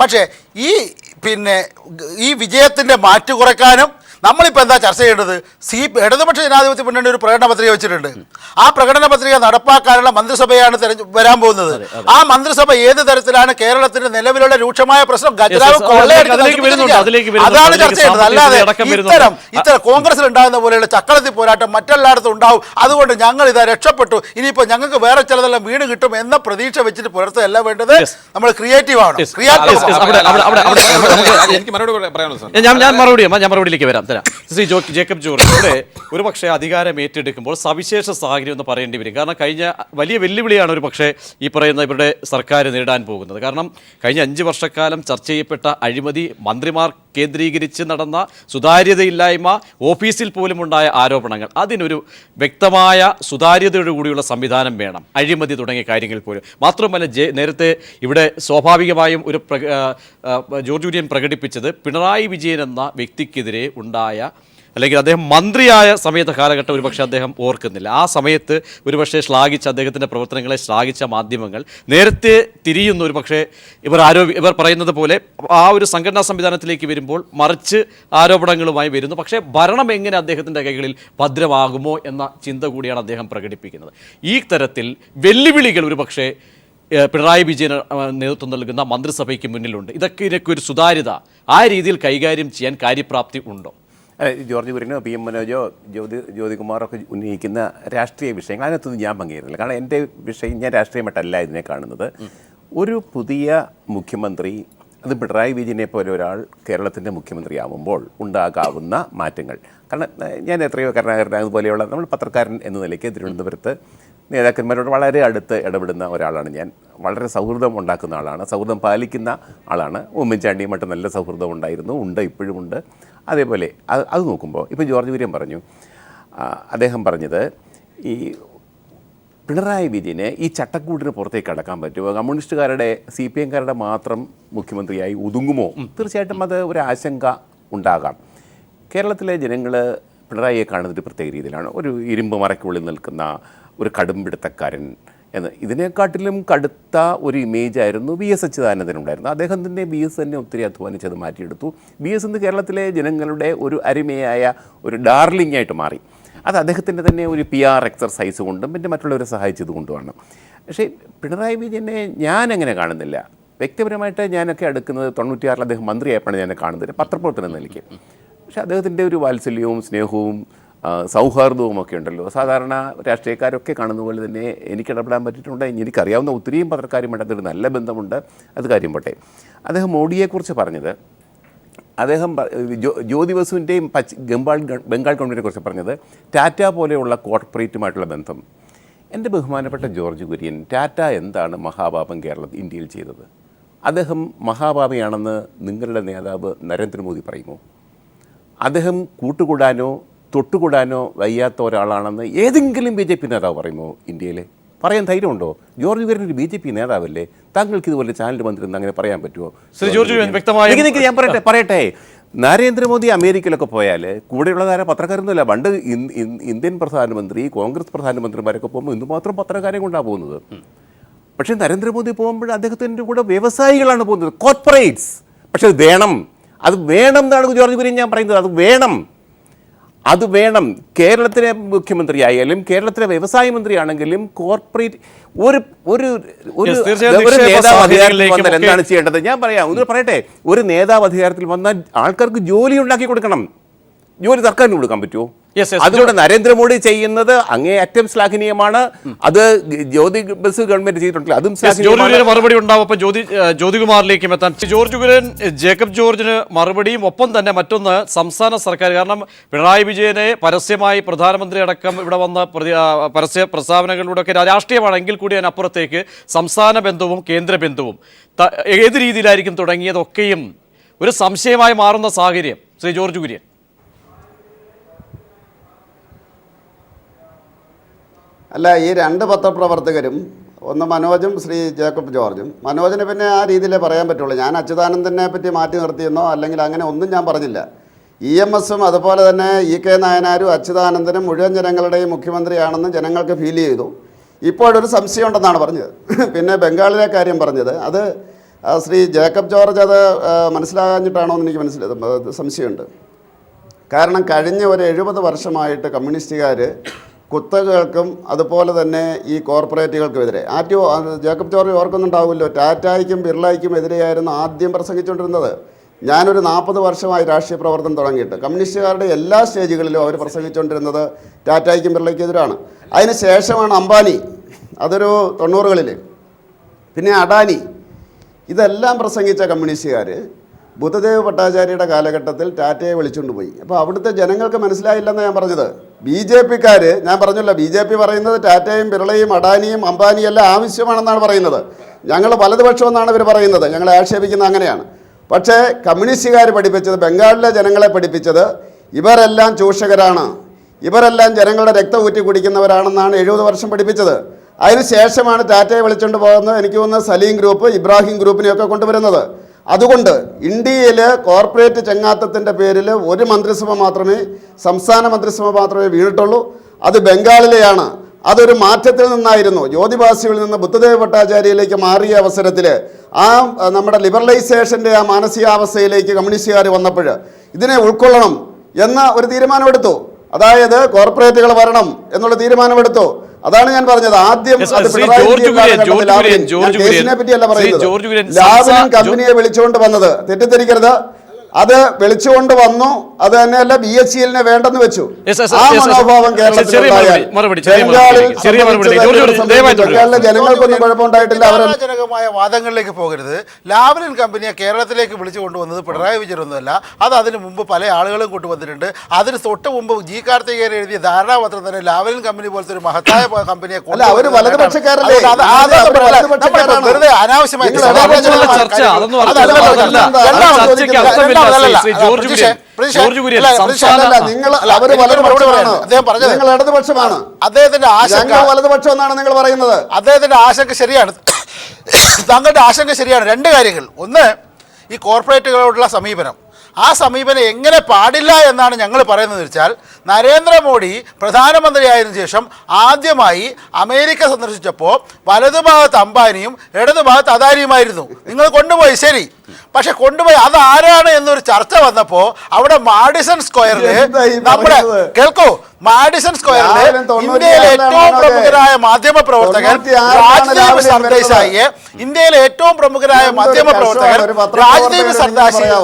പക്ഷേ ഈ വിജയത്തിന്റെ മാറ്റ് കുറയ്ക്കാനും നമ്മളിപ്പോൾ എന്താ ചർച്ച ചെയ്യേണ്ടത്? ഇടതുപക്ഷ ജനാധിപത്യ മുന്നണി ഒരു പ്രകടന പത്രിക വെച്ചിട്ടുണ്ട്. ആ പ്രകടന പത്രിക നടപ്പാക്കാനുള്ള മന്ത്രിസഭയാണ് വരാൻ പോകുന്നത്. ആ മന്ത്രിസഭ ഏത് തരത്തിലാണ് കേരളത്തിന്റെ നിലവിലുള്ള രൂക്ഷമായ പ്രശ്നം ഗജരാവ് അതാണ് ചർച്ച ചെയ്യേണ്ടത്. അല്ലാതെ ഇത്തരം കോൺഗ്രസിൽ ഉണ്ടാകുന്ന പോലെയുള്ള ചക്കളത്തി പോരാട്ടം മറ്റെല്ലായിടത്തും ഉണ്ടാവും. അതുകൊണ്ട് ഞങ്ങൾ ഇതാ രക്ഷപ്പെട്ടു, ഇനിയിപ്പോൾ ഞങ്ങൾക്ക് വേറെ ചിലതെല്ലാം വീണ് കിട്ടും എന്ന പ്രതീക്ഷ വെച്ചിട്ട് പുലർത്തുകയല്ല വേണ്ടത്. നമ്മൾ ക്രിയേറ്റീവ് ആണ്. ഞാൻ മറുപടിയിലേക്ക് വരാം. ശ്രീ ജേക്കബ് ജോർജ്, ഇവിടെ ഒരുപക്ഷെ അധികാരം ഏറ്റെടുക്കുമ്പോൾ സവിശേഷ സാഹചര്യം സാഹചര്യം എന്ന് പറയേണ്ടി വരും. കാരണം കഴിഞ്ഞ വലിയ വെല്ലുവിളിയാണ് ഒരു പക്ഷേ ഈ പറയുന്ന ഇവരുടെ സർക്കാർ നേരിടാൻ പോകുന്നത്. കാരണം കഴിഞ്ഞ 5 വർഷക്കാലം ചർച്ച ചെയ്യപ്പെട്ട അഴിമതി, മന്ത്രിമാർ കേന്ദ്രീകരിച്ച് നടന്ന സുതാര്യതയില്ലായ്മ, ഓഫീസിൽ പോലും ഉണ്ടായ ആരോപണങ്ങൾ, അതിനൊരു വ്യക്തമായ സുതാര്യതയോടുകൂടിയുള്ള സംവിധാനം വേണം. അഴിമതി തുടങ്ങിയ കാര്യങ്ങൾ പോലും മാത്രമല്ല, നേരത്തെ ഇവിടെ സ്വാഭാവികമായും ഒരു ജോർജ് കുര്യൻ പ്രകടിപ്പിച്ചത് പിണറായി വിജയൻ എന്ന വ്യക്തിക്കെതിരെ ഉണ്ടായ, അല്ലെങ്കിൽ അദ്ദേഹം മന്ത്രിയായ സമയത്തെ കാലഘട്ടം ഒരുപക്ഷെ അദ്ദേഹം ഓർക്കുന്നില്ല. ആ സമയത്ത് ഒരുപക്ഷെ ശ്ലാഘിച്ച അദ്ദേഹത്തിൻ്റെ പ്രവർത്തനങ്ങളെ ശ്ലാഘിച്ച മാധ്യമങ്ങൾ നേരത്തെ തിരിയുന്ന ഒരു പക്ഷേ ഇവർ പറയുന്നത് പോലെ ആ ഒരു സംഘടനാ സംവിധാനത്തിലേക്ക് വരുമ്പോൾ മറിച്ച് ആരോപണങ്ങളുമായി വരുന്നു. പക്ഷേ ഭരണം എങ്ങനെ അദ്ദേഹത്തിൻ്റെ കൈകളിൽ ഭദ്രമാകുമോ എന്ന ചിന്ത കൂടിയാണ് അദ്ദേഹം പ്രകടിപ്പിക്കുന്നത്. ഈ തരത്തിൽ വെല്ലുവിളികൾ ഒരുപക്ഷെ പിണറായി വിജയൻ നേതൃത്വം നൽകുന്ന മന്ത്രിസഭയ്ക്ക് മുന്നിലുണ്ട്. ഇതിനൊക്കെ ഒരു സുതാര്യത ആ രീതിയിൽ കൈകാര്യം ചെയ്യാൻ കാര്യപ്രാപ്തി ഉണ്ടോ? ജോർജ് കുര്യനോ PM മനോജോ ജ്യോതികുമാറൊക്കെ ഉന്നയിക്കുന്ന രാഷ്ട്രീയ വിഷയങ്ങൾ അതിനകത്തൊന്നും ഞാൻ പങ്കുചേരുന്നില്ല. കാരണം എൻ്റെ വിഷയം, ഞാൻ രാഷ്ട്രീയമായിട്ടല്ല ഇതിനെ കാണുന്നത്. ഒരു പുതിയ മുഖ്യമന്ത്രി, അത് പിണറായി വിജയനെ പോലെ ഒരാൾ കേരളത്തിൻ്റെ മുഖ്യമന്ത്രിയാവുമ്പോൾ ഉണ്ടാകാവുന്ന മാറ്റങ്ങൾ, കാരണം ഞാൻ എത്രയോ കരുണാകരൻ അതുപോലെയുള്ള നമ്മൾ പത്രക്കാരൻ എന്ന നിലയ്ക്ക് തിരുവനന്തപുരത്ത് നേതാക്കന്മാരോട് വളരെ അടുത്ത് ഇടപെടുന്ന ഒരാളാണ് ഞാൻ. വളരെ സൗഹൃദം ഉണ്ടാക്കുന്ന ആളാണ്, സൗഹൃദം പാലിക്കുന്ന ആളാണ്. ഉമ്മൻചാണ്ടിയുമായിട്ട് നല്ല സൗഹൃദം ഉണ്ടായിരുന്നു, ഉണ്ട്, ഇപ്പോഴുമുണ്ട്. അതേപോലെ അത് നോക്കുമ്പോൾ ഇപ്പോൾ ജോർജ് കുര്യൻ പറഞ്ഞു, അദ്ദേഹം പറഞ്ഞത് ഈ പിണറായി വിജയന് ഈ ചട്ടക്കൂടിന് പുറത്തേക്ക് കടക്കാൻ പറ്റുമോ, കമ്മ്യൂണിസ്റ്റുകാരുടെ CPM-കാരുടെ മാത്രം മുഖ്യമന്ത്രിയായി ഒതുങ്ങുമോ? തീർച്ചയായിട്ടും അത് ഒരു ആശങ്ക ഉണ്ടാകാം. കേരളത്തിലെ ജനങ്ങൾ പിണറായിയെ കാണുന്നൊരു പ്രത്യേക രീതിയിലാണ്. ഒരു ഇരുമ്പ് മറയ്ക്കുള്ളിൽ നിൽക്കുന്ന ഒരു കടുംപിടുത്തക്കാരൻ എന്ന്. ഇതിനെക്കാട്ടിലും കടുത്ത ഒരു ഇമേജായിരുന്നു VS അച്യുതാനന്ദനുണ്ടായിരുന്നു. അദ്ദേഹം തന്നെ VS തന്നെ ഒത്തിരി അധ്വാനിച്ചത് മാറ്റിയെടുത്തു. VS ഇന്ന് കേരളത്തിലെ ജനങ്ങളുടെ ഒരു അരുമയായ ഒരു ഡാർലിംഗ് ആയിട്ട് മാറി. അത് അദ്ദേഹത്തിൻ്റെ തന്നെ ഒരു PR എക്സർസൈസ് കൊണ്ടും പിന്നെ മറ്റുള്ളവരെ സഹായിച്ചത് കൊണ്ടുമാണ്. പക്ഷേ പിണറായി വിജയനെ ഞാൻ അങ്ങനെ കാണുന്നില്ല. വ്യക്തിപരമായിട്ട് ഞാനൊക്കെ അടുക്കുന്നത് 96-ൽ അദ്ദേഹം മന്ത്രിയായപ്പോഴാണ് ഞാൻ കാണുന്നത്, പത്രപ്രവർത്തനം നിലയ്ക്ക്. പക്ഷേ അദ്ദേഹത്തിൻ്റെ ഒരു വാത്സല്യവും സ്നേഹവും സൗഹാർദ്ദവും ഒക്കെ ഉണ്ടല്ലോ, സാധാരണ രാഷ്ട്രീയക്കാരൊക്കെ കാണുന്ന പോലെ തന്നെ എനിക്ക് ഇടപെടാൻ പറ്റിയിട്ടുണ്ട്. എനിക്കറിയാവുന്ന ഒത്തിരിയും പത്രക്കാരുമായിട്ട് അതൊരു നല്ല ബന്ധമുണ്ട്. അത് കാര്യം പോട്ടെ. അദ്ദേഹം മോഡിയെക്കുറിച്ച് പറഞ്ഞത്, അദ്ദേഹം ജ്യോതി ബസുവിൻ്റെയും ബംഗാൾ ഗവൺമെൻറ്റിനെ കുറിച്ച് പറഞ്ഞത് ടാറ്റ പോലെയുള്ള കോർപ്പറേറ്റുമായിട്ടുള്ള ബന്ധം. എൻ്റെ ബഹുമാനപ്പെട്ട ജോർജ് കുര്യൻ, ടാറ്റ എന്താണ് മഹാപാപം ഇന്ത്യയിൽ ചെയ്തത്? അദ്ദേഹം മഹാപാപിയാണെന്ന് നിങ്ങളുടെ നേതാവ് നരേന്ദ്രമോദി പറയുമോ? അദ്ദേഹം കൂട്ടുകൂടാനോ തൊട്ടുകൂടാനോ വയ്യാത്ത ഒരാളാണെന്ന് ഏതെങ്കിലും BJP നേതാവ് പറയുമോ ഇന്ത്യയിൽ? പറയാൻ ധൈര്യമുണ്ടോ? ജോർജ് കുര്യൻ ഒരു BJP നേതാവല്ലേ? താങ്കൾക്ക് ഇതുപോലെ ചാനൽ വന്നിരുന്ന് അങ്ങനെ പറയാൻ പറ്റുമോ? ഞാൻ പറയട്ടെ, നരേന്ദ്രമോദി അമേരിക്കയിലൊക്കെ പോയാൽ കൂടെയുള്ള പത്രക്കാരൊന്നുമില്ല. പണ്ട് ഇന്ത്യൻ പ്രധാനമന്ത്രി, കോൺഗ്രസ് പ്രധാനമന്ത്രിമാരൊക്കെ പോകുമ്പോൾ എന്തുമാത്രം പത്രക്കാരെ കൊണ്ടാണ് പോകുന്നത്. പക്ഷേ നരേന്ദ്രമോദി പോകുമ്പോൾ അദ്ദേഹത്തിൻ്റെ കൂടെ വ്യവസായികളാണ് പോകുന്നത്, കോർപ്പറേറ്റ്സ്. പക്ഷെ അത് വേണം എന്നാണ് ജോർജ് കുര്യൻ ഞാൻ പറയുന്നത്. അത് വേണം. കേരളത്തിലെ മുഖ്യമന്ത്രിയായാലും കേരളത്തിലെ വ്യവസായ മന്ത്രിയാണെങ്കിലും കോർപ്പറേറ്റ് ഒരു നേതാവ് അധികാരത്തിൽ വന്നാൽ എന്താണ് ചെയ്യേണ്ടത്? ഞാൻ പറയട്ടെ, ഒരു നേതാവ് അധികാരത്തിൽ വന്നാൽ ആൾക്കാർക്ക് ജോലി ഉണ്ടാക്കി കൊടുക്കണം. ജോലി സർക്കാരിന് കൊടുക്കാൻ പറ്റുമോ? അതുകൊണ്ട് നരേന്ദ്രമോദി ചെയ്യുന്നത് അങ്ങേയറ്റം ശ്ലാഘനീയമാണ്. അത് ജ്യോതി ബസ് ഗവൺമെന്റ് ചെയ്തിട്ടില്ല, അതും മറുപടി ഉണ്ടാവും. അപ്പം ജ്യോതികുമാറിലേക്കും എത്താൻ. ജോർജ് കുര്യൻ, ജേക്കബ് ജോർജിന് മറുപടിയും ഒപ്പം തന്നെ മറ്റൊന്ന് സംസ്ഥാന സർക്കാർ. കാരണം പിണറായി വിജയനെ പരസ്യമായി പ്രധാനമന്ത്രി അടക്കം ഇവിടെ വന്ന പരസ്യ പ്രസ്താവനകളിലൂടെയൊക്കെ രാഷ്ട്രീയമാണെങ്കിൽ കൂടി അതിനപ്പുറത്തേക്ക് സംസ്ഥാന ബന്ധവും കേന്ദ്ര ബന്ധവും ഏത് രീതിയിലായിരിക്കും തുടങ്ങിയതൊക്കെയും ഒരു സംശയമായി മാറുന്ന സാഹചര്യം. ശ്രീ ജോർജ് കുര്യൻ, അല്ല, ഈ രണ്ട് പത്രപ്രവർത്തകരും, ഒന്ന് മനോജും ശ്രീ ജേക്കബ് ജോർജും, മനോജിനെ പിന്നെ ആ രീതിയിലേ പറയാൻ പറ്റുള്ളൂ. ഞാൻ അച്യുതാനന്ദനെ പറ്റി മാറ്റി നിർത്തിയെന്നോ അല്ലെങ്കിൽ അങ്ങനെ ഒന്നും ഞാൻ പറഞ്ഞില്ല. EMSും അതുപോലെ തന്നെ EK നായനാരും അച്യുതാനന്ദനും മുഴുവൻ ജനങ്ങളുടെയും മുഖ്യമന്ത്രിയാണെന്ന് ജനങ്ങൾക്ക് ഫീൽ ചെയ്തു. ഇപ്പോഴൊരു സംശയമുണ്ടെന്നാണ് പറഞ്ഞത്. പിന്നെ ബംഗാളിലെ കാര്യം പറഞ്ഞത്, അത് ശ്രീ ജേക്കബ് ജോർജ് അത് മനസ്സിലാകാഞ്ഞിട്ടാണോ എന്ന് എനിക്ക് സംശയമുണ്ട്. കാരണം കഴിഞ്ഞ ഒരു 70 വർഷമായിട്ട് കമ്മ്യൂണിസ്റ്റുകാർ കുത്തകകൾക്കും അതുപോലെ തന്നെ ഈ കോർപ്പറേറ്റുകൾക്കുമെതിരെ ജേക്കബ് ജോർജ് ഓർക്കുന്നുണ്ടാവുമല്ലോ, ടാറ്റായ്ക്കും ബിർളയ്ക്കും എതിരെയായിരുന്നു ആദ്യം പ്രസംഗിച്ചുകൊണ്ടിരുന്നത്. ഞാനൊരു 40 വർഷമായി രാഷ്ട്രീയ പ്രവർത്തനം തുടങ്ങിയിട്ട് കമ്മ്യൂണിസ്റ്റുകാരുടെ എല്ലാ സ്റ്റേജുകളിലും അവർ പ്രസംഗിച്ചുകൊണ്ടിരുന്നത് ടാറ്റായ്ക്കും ബിർളയ്ക്കും എതിരാണ്. അതിന് ശേഷമാണ് അംബാനി, അതൊരു 90കളിൽ, പിന്നെ അഡാനി, ഇതെല്ലാം പ്രസംഗിച്ച കമ്മ്യൂണിസ്റ്റുകാർ ബുദ്ധദേവ് ഭട്ടാചാര്യയുടെ കാലഘട്ടത്തിൽ ടാറ്റയെ വിളിച്ചുകൊണ്ട് പോയി. അപ്പോൾ അവിടുത്തെ ജനങ്ങൾക്ക് മനസ്സിലായില്ലെന്ന് ഞാൻ പറഞ്ഞത്. BJP-ക്കാർ, ഞാൻ പറഞ്ഞല്ലോ, BJP പറയുന്നത് ടാറ്റയും ബിർളയും അഡാനിയും അംബാനിയും എല്ലാം ആവശ്യമാണെന്നാണ് പറയുന്നത്. ഞങ്ങൾ വലതുപക്ഷം എന്നാണ് ഇവർ പറയുന്നത്, ഞങ്ങളെ ആക്ഷേപിക്കുന്നത് അങ്ങനെയാണ്. പക്ഷേ കമ്മ്യൂണിസ്റ്റുകാർ പഠിപ്പിച്ചത്, ബംഗാളിലെ ജനങ്ങളെ പഠിപ്പിച്ചത് ഇവരെല്ലാം ചൂഷകരാണ്, ഇവരെല്ലാം ജനങ്ങളുടെ രക്തം ഊറ്റി കുടിക്കുന്നവരാണെന്നാണ് 70 വർഷം പഠിപ്പിച്ചത്. അതിനുശേഷമാണ് ടാറ്റയെ വിളിച്ചുകൊണ്ട് പോകുന്നത്. എനിക്ക് തോന്നുന്നത് സലീം ഗ്രൂപ്പ്, ഇബ്രാഹിം ഗ്രൂപ്പിനെയൊക്കെ കൊണ്ടുവരുന്നത്. അതുകൊണ്ട് ഇന്ത്യയിൽ കോർപ്പറേറ്റ് ചങ്ങാത്തത്തിൻ്റെ പേരിൽ ഒരു മന്ത്രിസഭ മാത്രമേ, സംസ്ഥാന മന്ത്രിസഭ മാത്രമേ വീണിട്ടുള്ളൂ. അത് ബംഗാളിലെയാണ്. അതൊരു മാറ്റത്തിൽ നിന്നായിരുന്നു. ജ്യോതിബാസുവിൽ നിന്ന് ബുദ്ധദേവ് ഭട്ടാചാര്യയിലേക്ക് മാറിയ അവസരത്തിൽ ആ നമ്മുടെ ലിബറലൈസേഷൻ്റെ ആ മാനസികാവസ്ഥയിലേക്ക് കമ്മ്യൂണിസ്റ്റുകാർ വന്നപ്പോൾ ഇതിനെ ഉൾക്കൊള്ളണം എന്ന ഒരു തീരുമാനമെടുത്തു. അതായത് കോർപ്പറേറ്റുകൾ വരണം എന്നുള്ള തീരുമാനമെടുത്തു. അതാണ് ഞാൻ പറഞ്ഞത്. ആദ്യം കേസിനെ പറ്റിയല്ല പറയുന്നത്, ലാവലിൻ കമ്പനിയെ വിളിച്ചുകൊണ്ട് വന്നത്, തെറ്റിദ്ധരിക്കരുത്. അത് വിളിച്ചുകൊണ്ട് വന്നു. അത് തന്നെയല്ല, BHEL-നെ വേണ്ടെന്ന് വെച്ചു. ആ മനോഭാവം ബംഗാളിലെ ജനങ്ങൾക്കൊന്നും കുഴപ്പമുണ്ടായിട്ടില്ല. ജനകമായ വാദങ്ങളിലേക്ക് പോകരുത്. ലാവലിൻ കമ്പനിയെ കേരളത്തിലേക്ക് വിളിച്ചു കൊണ്ടുവന്നത് പിണറായി വിജയനൊന്നുമല്ല. അത് അതിന് മുമ്പ് പല ആളുകളും കൊണ്ടുവന്നിട്ടുണ്ട്. അതിന് തൊട്ട് മുമ്പ് G. കാർത്തികേയൻ എഴുതിയ ധാരണാപത്രം തന്നെ ലാവലിൻ കമ്പനി പോലത്തെ ഒരു മഹത്തായ കമ്പനിയെ അവർ വലതുപക്ഷക്കാരല്ലേ? വെറുതെ അനാവശ്യമായി അദ്ദേഹത്തിന്റെ ആശങ്ക ശരിയാണ്. താങ്കളുടെ ആശങ്ക ശരിയാണ്. രണ്ട് കാര്യങ്ങൾ. ഒന്ന്, ഈ കോർപ്പറേറ്റുകളോടുള്ള സമീപനം. ആ സമീപനം എങ്ങനെ പാടില്ല എന്നാണ് ഞങ്ങൾ പറയുന്നത് വെച്ചാൽ, നരേന്ദ്രമോദി പ്രധാനമന്ത്രിയായതിനു ശേഷം ആദ്യമായി അമേരിക്ക സന്ദർശിച്ചപ്പോൾ വലതുഭാഗത്ത് അംബാനിയും ഇടതുഭാഗത്ത് അദാനിയുമായിരുന്നു. നിങ്ങൾ കൊണ്ടുപോയി, ശരി. പക്ഷെ കൊണ്ടുപോയി അത് ആരാണ് എന്നൊരു ചർച്ച വന്നപ്പോൾ അവിടെ മാഡിസൺ സ്ക്വയറിൽ നമ്മുടെ കേൾക്കോ, മാഡിസൺ സ്ക്വയറിൽ ഇന്ത്യയിലെ ഏറ്റവും പ്രമുഖരായ മാധ്യമ പ്രവർത്തകൻ രാജ്ദീപ് സർദേശായിയെ, ഇന്ത്യയിലെ ഏറ്റവും പ്രമുഖരായ മാധ്യമ പ്രവർത്തകൻ രാജ്ദീപ്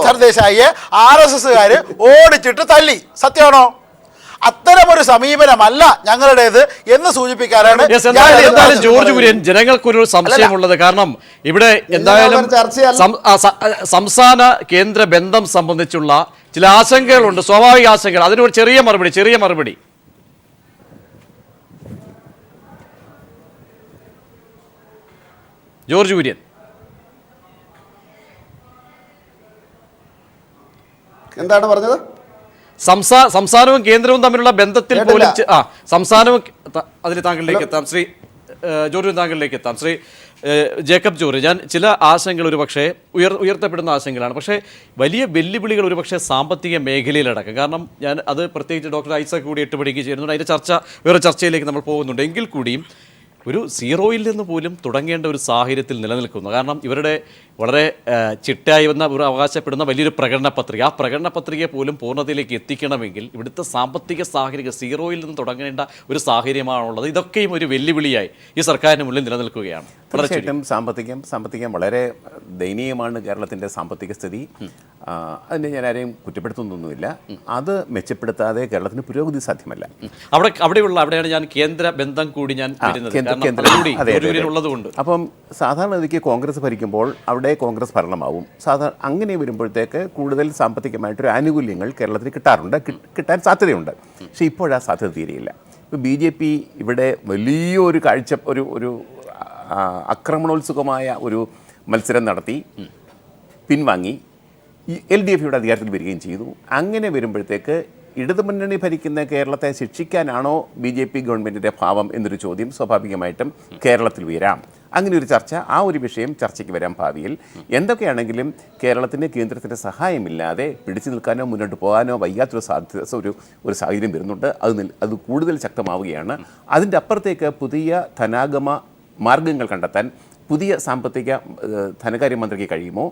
സർദേശായിയെ RSSകാർ ഓടിച്ചിട്ട് തല്ലി. സത്യമാണോ? അത്തരമൊരു സമീപനമല്ല ഞങ്ങളുടേത് എന്ന് സൂചിപ്പിക്കാനാണ്. ജോർജ് കുര്യൻ, ജനങ്ങൾക്കൊരു സംശയമുള്ളത്, കാരണം ഇവിടെ എന്തായാലും സംസ്ഥാന കേന്ദ്ര ബന്ധം സംബന്ധിച്ചുള്ള ചില ആശങ്കകളുണ്ട്, സ്വാഭാവിക ആശങ്കകൾ. അതിനൊരു ചെറിയ മറുപടി. ജോർജ് കുര്യൻ, എന്താണ് പറഞ്ഞത്? സംസ്ഥാനവും കേന്ദ്രവും തമ്മിലുള്ള ബന്ധത്തിൽ പോലും സംസ്ഥാനവും അതിൽ താങ്കളിലേക്ക് എത്താം. ശ്രീ ജോർജ്, താങ്കളിലേക്ക് എത്താം. ശ്രീ ജേക്കബ് ജോർജ്, ഞാൻ ചില ആശങ്കകൾ ഒരു പക്ഷേ ഉയർത്തപ്പെടുന്ന ആശങ്കകളാണ്. പക്ഷേ വലിയ വെല്ലുവിളികൾ ഒരു പക്ഷേ സാമ്പത്തിക മേഖലയിലടക്കം. കാരണം ഞാൻ അത് പ്രത്യേകിച്ച് ഡോക്ടർ ഐസക് കൂടി 8 മണിക്ക് ചേരുന്നുണ്ട്. അതിൻ്റെ വേറെ ചർച്ചയിലേക്ക് നമ്മൾ പോകുന്നുണ്ട്. എങ്കിൽ കൂടിയും ഒരു സീറോയിൽ നിന്ന് പോലും തുടങ്ങേണ്ട ഒരു സാഹചര്യത്തിൽ നിലനിൽക്കുന്നു. കാരണം ഇവരുടെ വളരെ ചിട്ടയായി വന്ന ഒരു അവകാശപ്പെടുന്ന വലിയൊരു പ്രകടന പത്രിക, ആ പ്രകടന പത്രികയെ പോലും പൂർണ്ണതയിലേക്ക് എത്തിക്കണമെങ്കിൽ ഇവിടുത്തെ സാമ്പത്തിക സാഹചര്യം സീറോയിൽ നിന്ന് തുടങ്ങേണ്ട ഒരു സാഹചര്യമാണുള്ളത്. ഇതൊക്കെയും ഒരു വെല്ലുവിളിയായി ഈ സർക്കാരിന് മുന്നിൽ നിലനിൽക്കുകയാണ്. തീർച്ചയായിട്ടും സാമ്പത്തികം വളരെ ദയനീയമാണ് കേരളത്തിൻ്റെ സാമ്പത്തിക സ്ഥിതി. അതിനെ ഞാൻ ആരെയും കുറ്റപ്പെടുത്തുന്നൊന്നുമില്ല. അത് മെച്ചപ്പെടുത്താതെ കേരളത്തിന് പുരോഗതി സാധ്യമല്ല. അവിടെയാണ് ഞാൻ കേന്ദ്ര ബന്ധം കൂടി ഞാൻ ഉള്ളതുകൊണ്ട്. അപ്പം സാധാരണഗതിക്ക് കോൺഗ്രസ് ഭരിക്കുമ്പോൾ അവിടെ കോൺഗ്രസ് ഭരണമാവും. അങ്ങനെ വരുമ്പോഴത്തേക്ക് കൂടുതൽ സാമ്പത്തികമായിട്ടൊരു ആനുകൂല്യങ്ങൾ കേരളത്തിൽ കിട്ടാൻ സാധ്യതയുണ്ട്. പക്ഷേ ഇപ്പോഴാ സാധ്യത തീരെയില്ല. ഇപ്പോൾ BJP ഇവിടെ വലിയൊരു ഒരു ആക്രമണോത്സുകമായ ഒരു മത്സരം നടത്തി പിൻവാങ്ങി LDF ഇവിടെ അധികാരത്തിൽ വരികയും ചെയ്തു. അങ്ങനെ വരുമ്പോഴത്തേക്ക് ഇടതുമുന്നണി ഭരിക്കുന്ന കേരളത്തെ ശിക്ഷിക്കാനാണോ BJP ഗവൺമെൻറ്റിൻ്റെ ഭാവം എന്നൊരു ചോദ്യം സ്വാഭാവികമായിട്ടും കേരളത്തിൽ ഉയരാം. അങ്ങനെ ഒരു ചർച്ച, ആ ഒരു വിഷയം ചർച്ചയ്ക്ക് വരാൻ ഭാവിയിൽ. എന്തൊക്കെയാണെങ്കിലും കേരളത്തിന് കേന്ദ്രത്തിൻ്റെ സഹായമില്ലാതെ പിടിച്ചു നിൽക്കാനോ മുന്നോട്ട് പോകാനോ വയ്യാത്തൊരു ഒരു സാഹചര്യം വരുന്നുണ്ട്. അത് കൂടുതൽ ശക്തമാവുകയാണ്. അതിൻ്റെ അപ്പുറത്തേക്ക് പുതിയ ധനാഗമ മാർഗങ്ങൾ കണ്ടെത്താൻ പുതിയ ധനകാര്യമന്ത്രിക്ക് കഴിയുമോ,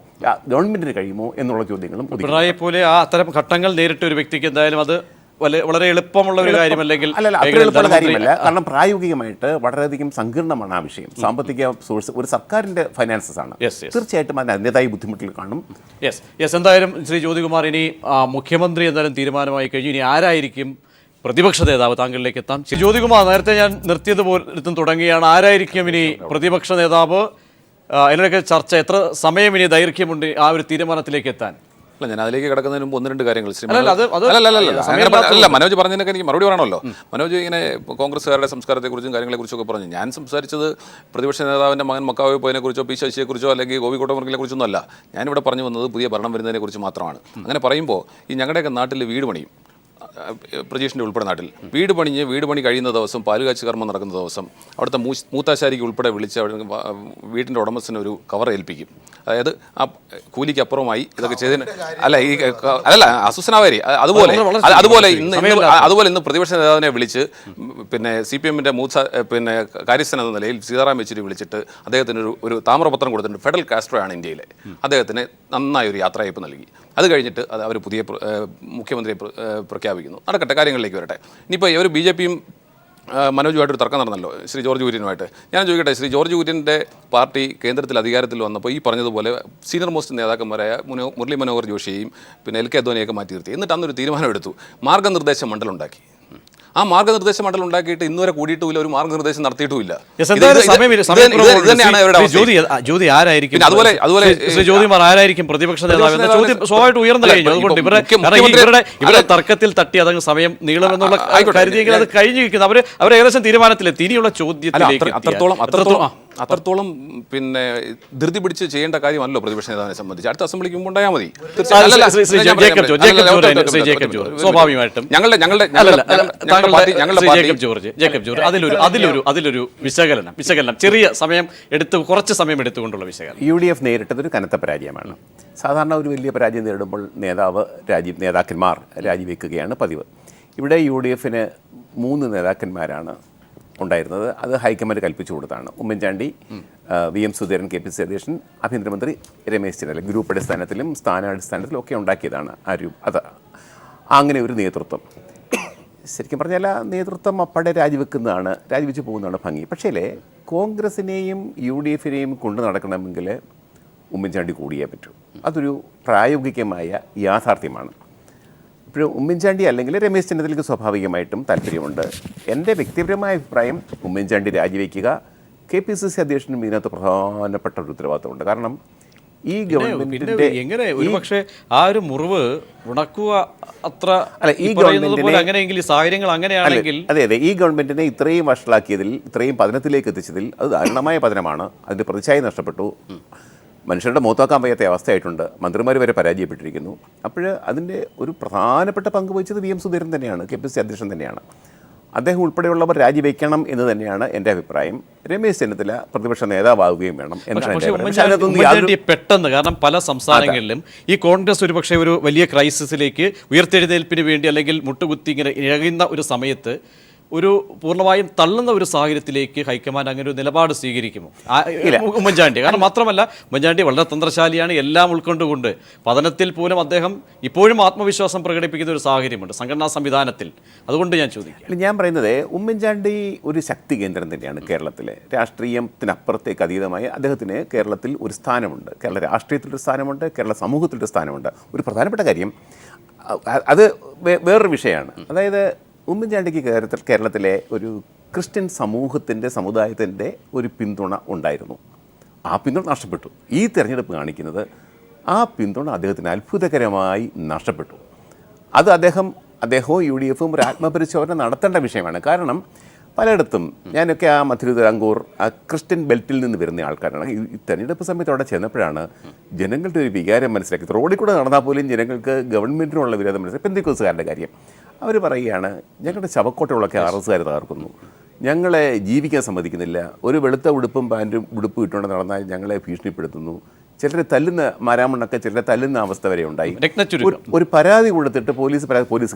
ഗവൺമെൻറ്റിന് കഴിയുമോ എന്നുള്ള ചോദ്യങ്ങളും. പിണറായി പോലെ അത്തരം ഘട്ടങ്ങൾ നേരിട്ട ഒരു വ്യക്തിക്ക് എന്തായാലും അത് വളരെ എളുപ്പമുള്ള ഒരു കാര്യമല്ലെങ്കിൽ കാര്യമല്ല. കാരണം പ്രായോഗികമായിട്ട് വളരെയധികം സങ്കീർണമാണ് ആ വിഷയം. സാമ്പത്തിക സോഴ്സ് ഒരു സർക്കാരിൻ്റെ ഫൈനാൻസസ് ആണ്. തീർച്ചയായിട്ടും അതിന് അതിൻ്റെതായ ബുദ്ധിമുട്ടുകൾ കാണും. എന്തായാലും ശ്രീ ജ്യോതികുമാർ, ഇനി മുഖ്യമന്ത്രി എന്തായാലും തീരുമാനമായി കഴിഞ്ഞു. ഇനി ആരായിരിക്കും പ്രതിപക്ഷ നേതാവ്? താങ്കളിലേക്ക് എത്താം. ജ്യോതികുമാർ, നേരത്തെ ഞാൻ നിർത്തിയതുപോലെ തുടങ്ങിയാണ്. ആരായിരിക്കും ഇനി പ്രതിപക്ഷ നേതാവ്? അതിനൊക്കെ ചർച്ച എത്ര സമയം ഇനി ദൈർഘ്യമുണ്ട് ആ ഒരു തീരുമാനത്തിലേക്ക് എത്താൻ? അല്ല, ഞാൻ അതിലേക്ക് കിടക്കുന്നതിന് മുമ്പ് 1-2 കാര്യങ്ങൾ ശ്രീ അല്ല, അത് അല്ല, മനോജ് പറഞ്ഞതിനൊക്കെ എനിക്ക് മറുപടി പറയണമല്ലോ. മനോജ് ഇങ്ങനെ കോൺഗ്രസ്സുകാരുടെ സംസ്കാരത്തെക്കുറിച്ചും കാര്യങ്ങളെക്കുറിച്ചൊക്കെ പറഞ്ഞു. ഞാൻ സംസാരിച്ചത് പ്രതിപക്ഷ നേതാവിൻ്റെ മകൻ മക്കാവെ പോയതിനെക്കുറിച്ചോ പി ശശിയെക്കുറിച്ചോ അല്ലെങ്കിൽ ഗോപി കോട്ടമുറികളെക്കുറിച്ചൊന്നും അല്ല. ഞാനിവിടെ പറഞ്ഞു വന്നത് പുതിയ ഭരണം വരുന്നതിനെക്കുറിച്ച് മാത്രമാണ്. അങ്ങനെ പറയുമ്പോൾ ഈ ഞങ്ങളുടെയൊക്കെ നാട്ടിൽ വീട് പണിയും, പ്രജീഷിൻ്റെ ഉൾപ്പെടെ നാട്ടിൽ വീട് പണി കഴിയുന്ന ദിവസം, പാലുകാച്ച് കർമ്മം നടക്കുന്ന ദിവസം അവിടുത്തെ മൂത്താശാരിക്ക് ഉൾപ്പെടെ വിളിച്ച് വീട്ടിൻ്റെ ഉടമസ്ഥന് ഒരു കവർ ഏൽപ്പിക്കും. അതായത് ആ കൂലിക്ക് അപ്പുറമായി ഇതൊക്കെ ചെയ്തതിന് അല്ല അസുസനാവാരി അതുപോലെ ഇന്ന് പ്രതിപക്ഷ നേതാവിനെ വിളിച്ച് പിന്നെ CPM-ന്റെ കാര്യസ്ഥൻ എന്ന നിലയിൽ സീതാറാം യെച്ചൂരി വിളിച്ചിട്ട് അദ്ദേഹത്തിന് ഒരു താമ്രപത്രം കൊടുത്തിട്ടുണ്ട്. ഫെഡറൽ കാസ്ട്രോയാണ് ഇന്ത്യയിലെ. അദ്ദേഹത്തിന് നന്നായി ഒരു യാത്രയയപ്പ് നൽകി. അത് കഴിഞ്ഞിട്ട് അവർ പുതിയ മുഖ്യമന്ത്രിയെ പ്രഖ്യാപിക്കുന്നു. നടക്കട്ടെ, കാര്യങ്ങളിലേക്ക് വരട്ടെ. ഇനിയിപ്പോൾ ഇവർ BJP-യും മനോജുമായിട്ടൊരു തർക്കം നടന്നല്ലോ, ശ്രീ ജോർജ് കുര്യനുമായിട്ട്. ഞാൻ ചോദിക്കട്ടെ, ശ്രീ ജോർജ് കുര്യൻ്റെ പാർട്ടി കേന്ദ്രത്തിൽ അധികാരത്തിൽ വന്നപ്പോൾ ഈ പറഞ്ഞതുപോലെ സീനിയർ മോസ്റ്റ് നേതാക്കന്മാരായ മുരളി മനോഹർ ജോഷിയെയും പിന്നെ LK അദ്വാനിയൊക്കെ മാറ്റി നിർത്തി. എന്നിട്ട് അന്നൊരു തീരുമാനമെടുത്തു, മാർഗ്ഗനിർദ്ദേശ മണ്ഡലം ഉണ്ടാക്കി. ആ മാർഗ്ഗനിർദ്ദേശ മണ്ഡലം ഉണ്ടാക്കിയിട്ട് ഇന്നുവരെ കൂടിയിട്ടുമില്ല, ഒരു മാർഗ്ഗനിർദ്ദേശം നടത്തിയിട്ടുമില്ല. ജ്യോതി ആരായിരിക്കും, അതുപോലെ ജ്യോതിമാർ ആരായിരിക്കും പ്രതിപക്ഷ നേതാവ് എന്ന ചോദ്യം സ്വാഭാവികമായിട്ട് ഉയർന്നു കഴിഞ്ഞു. അതുകൊണ്ട് ഇവരുടെ തർക്കത്തിൽ തട്ടി അതങ്ങ് സമയം നീളമെന്നുള്ള കരുതിയെങ്കിൽ അത് കഴിഞ്ഞിരിക്കുന്നു. അവർ ഏകദേശം തീരുമാനത്തിലെത്തി. ഇനിയുള്ള ചോദ്യത്തിലേക്ക് അത്രത്തോളം പിന്നെ ധൃതി പിടിച്ച് ചെയ്യേണ്ട കാര്യമല്ലോ പ്രതിപക്ഷ നേതാവിനെ സംബന്ധിച്ച്. അടുത്ത അസംബ്ലിക്ക് മുമ്പ് ഉണ്ടായാൽ മതി. സ്വാഭാവികമായിട്ടും അതിലൊരു വിശകലനം ചെറിയ സമയം കുറച്ച് സമയം എടുത്തുകൊണ്ടുള്ള വിശകലനം. UDF നേരിട്ടതൊരു കനത്ത പരാജയമാണ്. സാധാരണ ഒരു വലിയ പരാജയം നേരിടുമ്പോൾ നേതാക്കന്മാർ രാജിവെക്കുകയാണ് പതിവ്. ഇവിടെ UDF-ന് 3 നേതാക്കന്മാരാണ് ഉണ്ടായിരുന്നത്. അത് ഹൈക്കമാൻഡ് കൽപ്പിച്ചു കൊടുത്താണ്. ഉമ്മൻചാണ്ടി, VM സുധീരൻ, KPCC അധ്യക്ഷൻ, ആഭ്യന്തരമന്ത്രി രമേശ് ചെന്നിത്തല ഗ്രൂപ്പ് അടിസ്ഥാനത്തിലും സ്ഥാനാടിസ്ഥാനത്തിലും ഒക്കെ ഉണ്ടാക്കിയതാണ് അങ്ങനെ ഒരു നേതൃത്വം. ശരിക്കും പറഞ്ഞാൽ ആ നേതൃത്വം അപ്പടെ രാജിവെച്ച് പോകുന്നതാണ് ഭംഗി. പക്ഷേ കോൺഗ്രസിനെയും UDF-നെയും കൊണ്ടു നടക്കണമെങ്കിൽ ഉമ്മൻചാണ്ടി കൂടിയേ പറ്റൂ. അതൊരു പ്രായോഗികമായ യാഥാർത്ഥ്യമാണ്. ഇപ്പോഴും ഉമ്മൻചാണ്ടി അല്ലെങ്കിൽ രമേശ് ചെന്നിത്തലയ്ക്ക് സ്വാഭാവികമായിട്ടും താല്പര്യമുണ്ട്. എൻ്റെ വ്യക്തിപരമായ അഭിപ്രായം ഉമ്മൻചാണ്ടി രാജിവെക്കുക. KPCC അധ്യക്ഷനും ഇതിനകത്ത് പ്രധാനപ്പെട്ട ഒരു ഉത്തരവാദിത്തമുണ്ട്. കാരണം ഈ ഗവൺമെന്റിന്റെ എങ്ങനെ ഒരുപക്ഷെ ആ ഒരു മുറിവ് ഉണക്കുക അത്ര ഈ ഗവൺമെന്റിനെ അങ്ങനെയെങ്കിൽ സാഹചര്യങ്ങൾ അങ്ങനെയാണെങ്കിൽ അതെ ഈ ഗവൺമെന്റിനെ ഇത്രയും വഷളാക്കിയതിൽ, ഇത്രയും പതനത്തിലേക്ക് എത്തിച്ചതിൽ അത് ദാരുണമായ പതനമാണ്. അതിൻ്റെ പ്രതിച്ഛായ നഷ്ടപ്പെട്ടു. മനുഷ്യരുടെ മൂത്താക്കാൻ വയ്യാത്ത അവസ്ഥയായിട്ടുണ്ട്. മന്ത്രിമാർ വരെ പരാജയപ്പെട്ടിരിക്കുന്നു. അപ്പോൾ അതിൻ്റെ ഒരു പ്രധാനപ്പെട്ട പങ്ക് വഹിച്ചത് VM സുധീരൻ തന്നെയാണ്, KPCC അധ്യക്ഷൻ തന്നെയാണ്. അദ്ദേഹം ഉൾപ്പെടെയുള്ളവർ രാജിവെക്കണം എന്ന് തന്നെയാണ് എൻ്റെ അഭിപ്രായം. രമേശ് ചെന്നിത്തല പ്രതിപക്ഷ നേതാവാവുകയും വേണം എന്നാണ് പെട്ടെന്ന്. കാരണം പല സംസ്ഥാനങ്ങളിലും ഈ കോൺഗ്രസ് ഒരുപക്ഷെ ഒരു വലിയ ക്രൈസിസിലേക്ക് ഉയർത്തെഴുന്നേൽപ്പിന് വേണ്ടി അല്ലെങ്കിൽ മുട്ടുകുത്തി ഇങ്ങനെ ഇഴകുന്ന ഒരു സമയത്ത് ഒരു പൂർണ്ണമായും തള്ളുന്ന ഒരു സാഹചര്യത്തിലേക്ക് ഹൈക്കമാൻഡ് അങ്ങനെ ഒരു നിലപാട് സ്വീകരിക്കുമോ ഉമ്മൻചാണ്ടി? കാരണം മാത്രമല്ല, ഉമ്മൻചാണ്ടി വളരെ തന്ത്രശാലിയാണ്. എല്ലാം ഉൾക്കൊണ്ടുകൊണ്ട് പതനത്തിൽ പോലും അദ്ദേഹം ഇപ്പോഴും ആത്മവിശ്വാസം പ്രകടിപ്പിക്കുന്ന ഒരു സാഹചര്യമുണ്ട് സംഘടനാ സംവിധാനത്തിൽ. അതുകൊണ്ട് ഞാൻ ചോദിക്കാം. ഞാൻ പറയുന്നത് ഉമ്മൻചാണ്ടി ഒരു ശക്തി കേന്ദ്രം തന്നെയാണ് കേരളത്തിലെ. രാഷ്ട്രീയത്തിനപ്പുറത്തേക്ക് അതീതമായി അദ്ദേഹത്തിന് കേരളത്തിൽ ഒരു സ്ഥാനമുണ്ട്. കേരള രാഷ്ട്രീയത്തിലൊരു സ്ഥാനമുണ്ട്, കേരള സമൂഹത്തിലൊരു സ്ഥാനമുണ്ട്. ഒരു പ്രധാനപ്പെട്ട കാര്യം അത് വേറൊരു വിഷയമാണ്. അതായത് ഉമ്മൻചാണ്ടിക്ക് കേരളത്തിലെ ഒരു ക്രിസ്ത്യൻ സമുദായത്തിൻ്റെ ഒരു പിന്തുണ ഉണ്ടായിരുന്നു. ആ പിന്തുണ നഷ്ടപ്പെട്ടു. ഈ തെരഞ്ഞെടുപ്പ് കാണിക്കുന്നത് ആ പിന്തുണ അദ്ദേഹത്തിന് അത്ഭുതകരമായി നഷ്ടപ്പെട്ടു. അത് അദ്ദേഹവും UDF-ഉം ഒരു ആത്മപരിശോധന നടത്തേണ്ട വിഷയമാണ്. കാരണം പലയിടത്തും ഞാനൊക്കെ ആ മധ്യതിരാങ്കൂർ ആ ക്രിസ്ത്യൻ ബെൽറ്റിൽ നിന്ന് വരുന്ന ആൾക്കാരാണ്. ഈ തെരഞ്ഞെടുപ്പ് സമയത്ത് അവിടെ ചെന്നപ്പോഴാണ് ജനങ്ങളുടെ ഒരു വികാരം മനസ്സിലാക്കിയത്. റോഡിൽ കൂടെ നടന്നാൽ പോലും ജനങ്ങൾക്ക് ഗവൺമെൻറ്റിനുള്ള വിരോധം മനസ്സിലാക്കി. പെന്തിക്കോസുകാരുടെ കാര്യം അവർ പറയുകയാണ്, ഞങ്ങളുടെ ശവക്കോട്ടകളൊക്കെ RSകാർ തകർക്കുന്നു, ഞങ്ങളെ ജീവിക്കാൻ സമ്മതിക്കുന്നില്ല, ഒരു വെളുത്ത ഉടുപ്പും പാൻറ്റും ഉടുപ്പ് ഇട്ടുകൊണ്ട് നടന്നാൽ ഞങ്ങളെ ഭീഷണിപ്പെടുത്തുന്നു, ചിലരെ തല്ലുന്ന മാരാമണ്ണൊക്കെ ചിലരെ തല്ലുന്ന അവസ്ഥ വരെ ഉണ്ടായി. ഒരു പരാതി കൊടുത്തിട്ട് പോലീസ്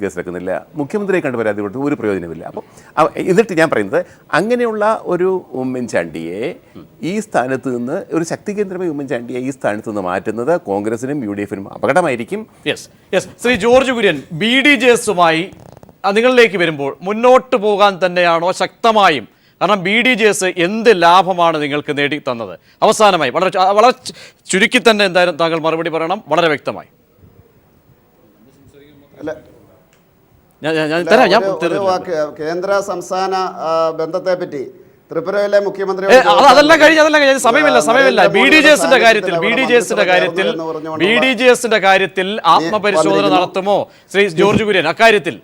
കേസെടുക്കുന്നില്ല, മുഖ്യമന്ത്രിയെ കണ്ട് പരാതി കൊടുത്തിട്ട് ഒരു പ്രയോജനമില്ല. അപ്പോൾ എന്നിട്ട് ഞാൻ പറയുന്നത് അങ്ങനെയുള്ള ഒരു ഉമ്മൻചാണ്ടിയെ ഈ സ്ഥാനത്ത് നിന്ന്, ഒരു ശക്തി കേന്ദ്രമായി ഉമ്മൻചാണ്ടിയെ ഈ സ്ഥാനത്ത് നിന്ന് മാറ്റുന്നത് കോൺഗ്രസിനും UDF-നും അപകടമായിരിക്കും. ശ്രീ ജോർജ് കുര്യൻ, BDJS-ഉമായി നിങ്ങളിലേക്ക് വരുമ്പോൾ മുന്നോട്ട് പോകാൻ തന്നെയാണോ ശക്തമായും? കാരണം BDJS എന്ത് ലാഭമാണ് നിങ്ങൾക്ക് നേടി തന്നത്? അവസാനമായി വളരെ ചുരുക്കി തന്നെ എന്തായാലും താങ്കൾ മറുപടി പറയണം, വളരെ വ്യക്തമായി. കേന്ദ്ര സംസ്ഥാന ബന്ധത്തെപ്പറ്റി ത്രിപുരയിലെ മുഖ്യമന്ത്രി അതെല്ലാം കഴിഞ്ഞ സമയമില്ല BDJSന്റെ കാര്യത്തിൽ ആത്മപരിശോധന നടത്തുമോ ശ്രീ ജോർജ് കുര്യൻ? അക്കാര്യത്തിൽ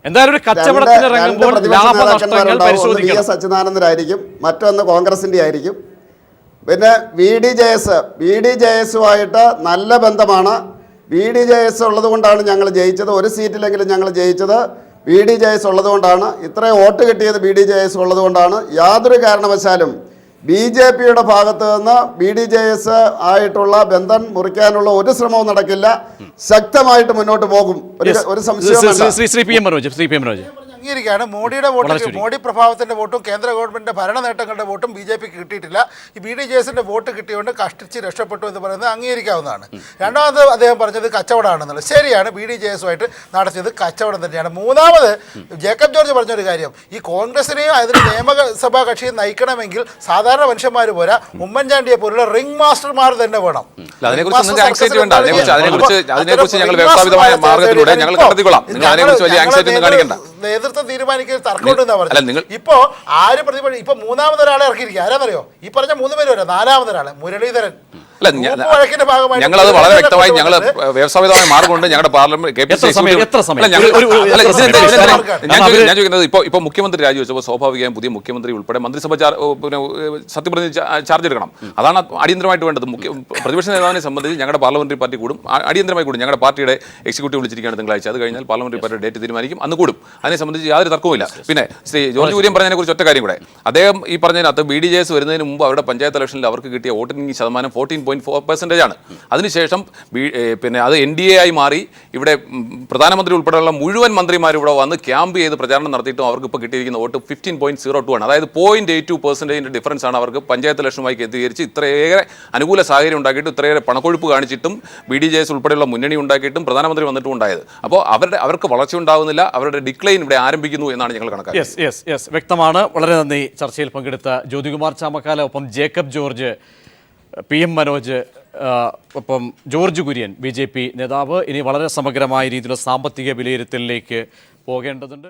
എന്തായാലും ഒരു കച്ചവടത്തിന് ഇറങ്ങുമ്പോൾ ലാഭനഷ്ടങ്ങൾ പരിശോധിക്കണം. VS അച്യുതാനന്ദനായിരിക്കും, മറ്റൊന്ന് കോൺഗ്രസിന്റെ ആയിരിക്കും. പിന്നെ BDJSുമായിട്ട് നല്ല ബന്ധമാണ്. BDJS ഉള്ളത് കൊണ്ടാണ് ഞങ്ങൾ ജയിച്ചത്. ഒരു സീറ്റിലെങ്കിലും ഞങ്ങൾ ജയിച്ചത് BDJS ഉള്ളത് കൊണ്ടാണ്. ഇത്രയും വോട്ട് കിട്ടിയത് BDJS ഉള്ളത് കൊണ്ടാണ്. യാതൊരു കാരണവശാലും BJPയുടെ ഭാഗത്ത് നിന്ന് BDJS ആയിട്ടുള്ള ബന്ധം മുറിക്കാനുള്ള ഒരു ശ്രമവും നടക്കില്ല. ശക്തമായിട്ട് മുന്നോട്ട് പോകും. ഒരു സംശയവും അംഗീകരിക്കുകയാണ്. മോഡിയുടെ വോട്ട്, മോഡി പ്രഭാവത്തിന്റെ വോട്ടും കേന്ദ്ര ഗവൺമെന്റിന്റെ ഭരണ നേട്ടങ്ങളുടെ വോട്ടും BJPക്ക് കിട്ടിയിട്ടില്ല. ഈ BDJSന്റെ വോട്ട് കിട്ടിയോണ്ട് കഷ്ടിച്ച് രക്ഷപ്പെട്ടു എന്ന് പറയുന്നത് അംഗീകരിക്കാവുന്നതാണ്. രണ്ടാമത് അദ്ദേഹം പറഞ്ഞത് കച്ചവടമാണെന്നുള്ളത് ശരിയാണ്. BDJSുമായിട്ട് നടത്തിയത് കച്ചവടം തന്നെയാണ്. മൂന്നാമത് ജേക്കബ് ജോർജ് പറഞ്ഞൊരു കാര്യം, ഈ കോൺഗ്രസിനെയും അതിന് നിയമസഭാ കക്ഷിയെ നയിക്കണമെങ്കിൽ സാധാരണ മനുഷ്യന്മാർ പോരാ, ഉമ്മൻചാണ്ടിയെ പോലുള്ള റിംഗ് മാസ്റ്റർമാർ തന്നെ വേണം. നേതൃത്വം തീരുമാനിക്കുന്ന തർക്കമുണ്ടെന്നാ പറഞ്ഞത്. ഇപ്പോ ആര് പ്രതിപക്ഷ ഇപ്പൊ മൂന്നാമതൊരാളെ ഇറക്കിയിരിക്കുക ആരാന്നറിയോ? ഈ പറഞ്ഞ 3 പേര് വരെ നാലാമതൊരാളെ മുരളീധരൻ. ഞങ്ങളത് വളരെ വ്യക്തമായി ഞങ്ങൾ വ്യവസ്ഥാപിതമായ മാർഗമുണ്ട്. ഞങ്ങളുടെ പാർലമെന്റ് ഞാൻ ചോദിക്കുന്നത് ഇപ്പൊ മുഖ്യമന്ത്രി രാജിവെച്ചപ്പോൾ സ്വാഭാവികമായും പുതിയ മുഖ്യമന്ത്രി ഉൾപ്പെടെ മന്ത്രിസഭ സത്യപ്രതിജ്ഞ ചാർജ് എടുക്കണം. അതാണ് അടിയന്തരമായിട്ട് വേണ്ടത്. പ്രതിപക്ഷ നേതാവിനെ സംബന്ധിച്ച് ഞങ്ങളുടെ പാർലമെന്ററി പാർട്ടി കൂടും, അടിയന്തരമായി കൂടും. ഞങ്ങളുടെ പാർട്ടിയുടെ എക്സിക്യൂട്ടീവ് വിളിച്ചിരിക്കുകയാണ് തിങ്കളാഴ്ച. അത് കഴിഞ്ഞാൽ പാർലമെന്ററി പാർട്ടി ഡേറ്റ് തീരുമാനിക്കും, അന്ന് കൂടും. അതിനെ സംബന്ധിച്ച് യാതൊരു തർക്കവുമില്ല. പിന്നെ ശ്രീ ജോർജ് കുര്യൻ പറഞ്ഞതിനെ കുറിച്ച് ഒറ്റ കാര്യം കൂടെ. അദ്ദേഹം ഈ പറഞ്ഞതിനകത്ത് BDJS വരുന്നതിന് മുമ്പ് അവരുടെ പഞ്ചായത്ത് ഇലക്ഷനിൽ അവർക്ക് കിട്ടിയ വോട്ടിംഗ് ശതമാനം 14.4% ആണ്. അതിനുശേഷം പിന്നെ അത് NDA ആയി മാറി. ഇവിടെ പ്രധാനമന്ത്രി ഉൾപ്പെടെയുള്ള മുഴുവൻ മന്ത്രിമാരും ഇവിടെ വന്ന് ക്യാമ്പ് ചെയ്ത് പ്രചാരണം നടത്തിയിട്ടും അവർക്ക് ഇപ്പോൾ കിട്ടിയിരിക്കുന്ന വോട്ട് 15.02 ആണ്. അതായത് 0.82% ഡിഫറൻസ് ആണ് അവർക്ക് പഞ്ചായത്ത് ഇലക്ഷനുമായി കേന്ദ്രീകരിച്ച് ഇത്രയേറെ അനുകൂല സാഹചര്യം ഉണ്ടാക്കിയിട്ടും ഇത്രയേറെ പണക്കൊഴുപ്പ് കാണിച്ചിട്ടും BDJS ഉൾപ്പെടെയുള്ള മുന്നണി ഉണ്ടാക്കിയിട്ടും പ്രധാനമന്ത്രി വന്നിട്ടും ഉണ്ടായത്. അപ്പോൾ അവർക്ക് വളർച്ച ഉണ്ടാകുന്നില്ല, അവരുടെ ഡിക്ലൈൻ ഇവിടെ ആരംഭിക്കുന്നു എന്നാണ് ഞങ്ങൾ കണക്കാക്കുന്നത്. വ്യക്തമാണ്. വളരെ നന്ദി ചർച്ചയിൽ പങ്കെടുത്ത ജ്യോതികുമാർ ചാമക്കാല, ഒപ്പം ജേക്കബ് ജോർജ്, PM മനോജ്, ഒപ്പം ജോർജ് കുര്യൻ BJP നേതാവ്. ഇനി വളരെ സമഗ്രമായ രീതിയിലുള്ള സാമ്പത്തിക വിലയിരുത്തലിലേക്ക് പോകേണ്ടതുണ്ട്.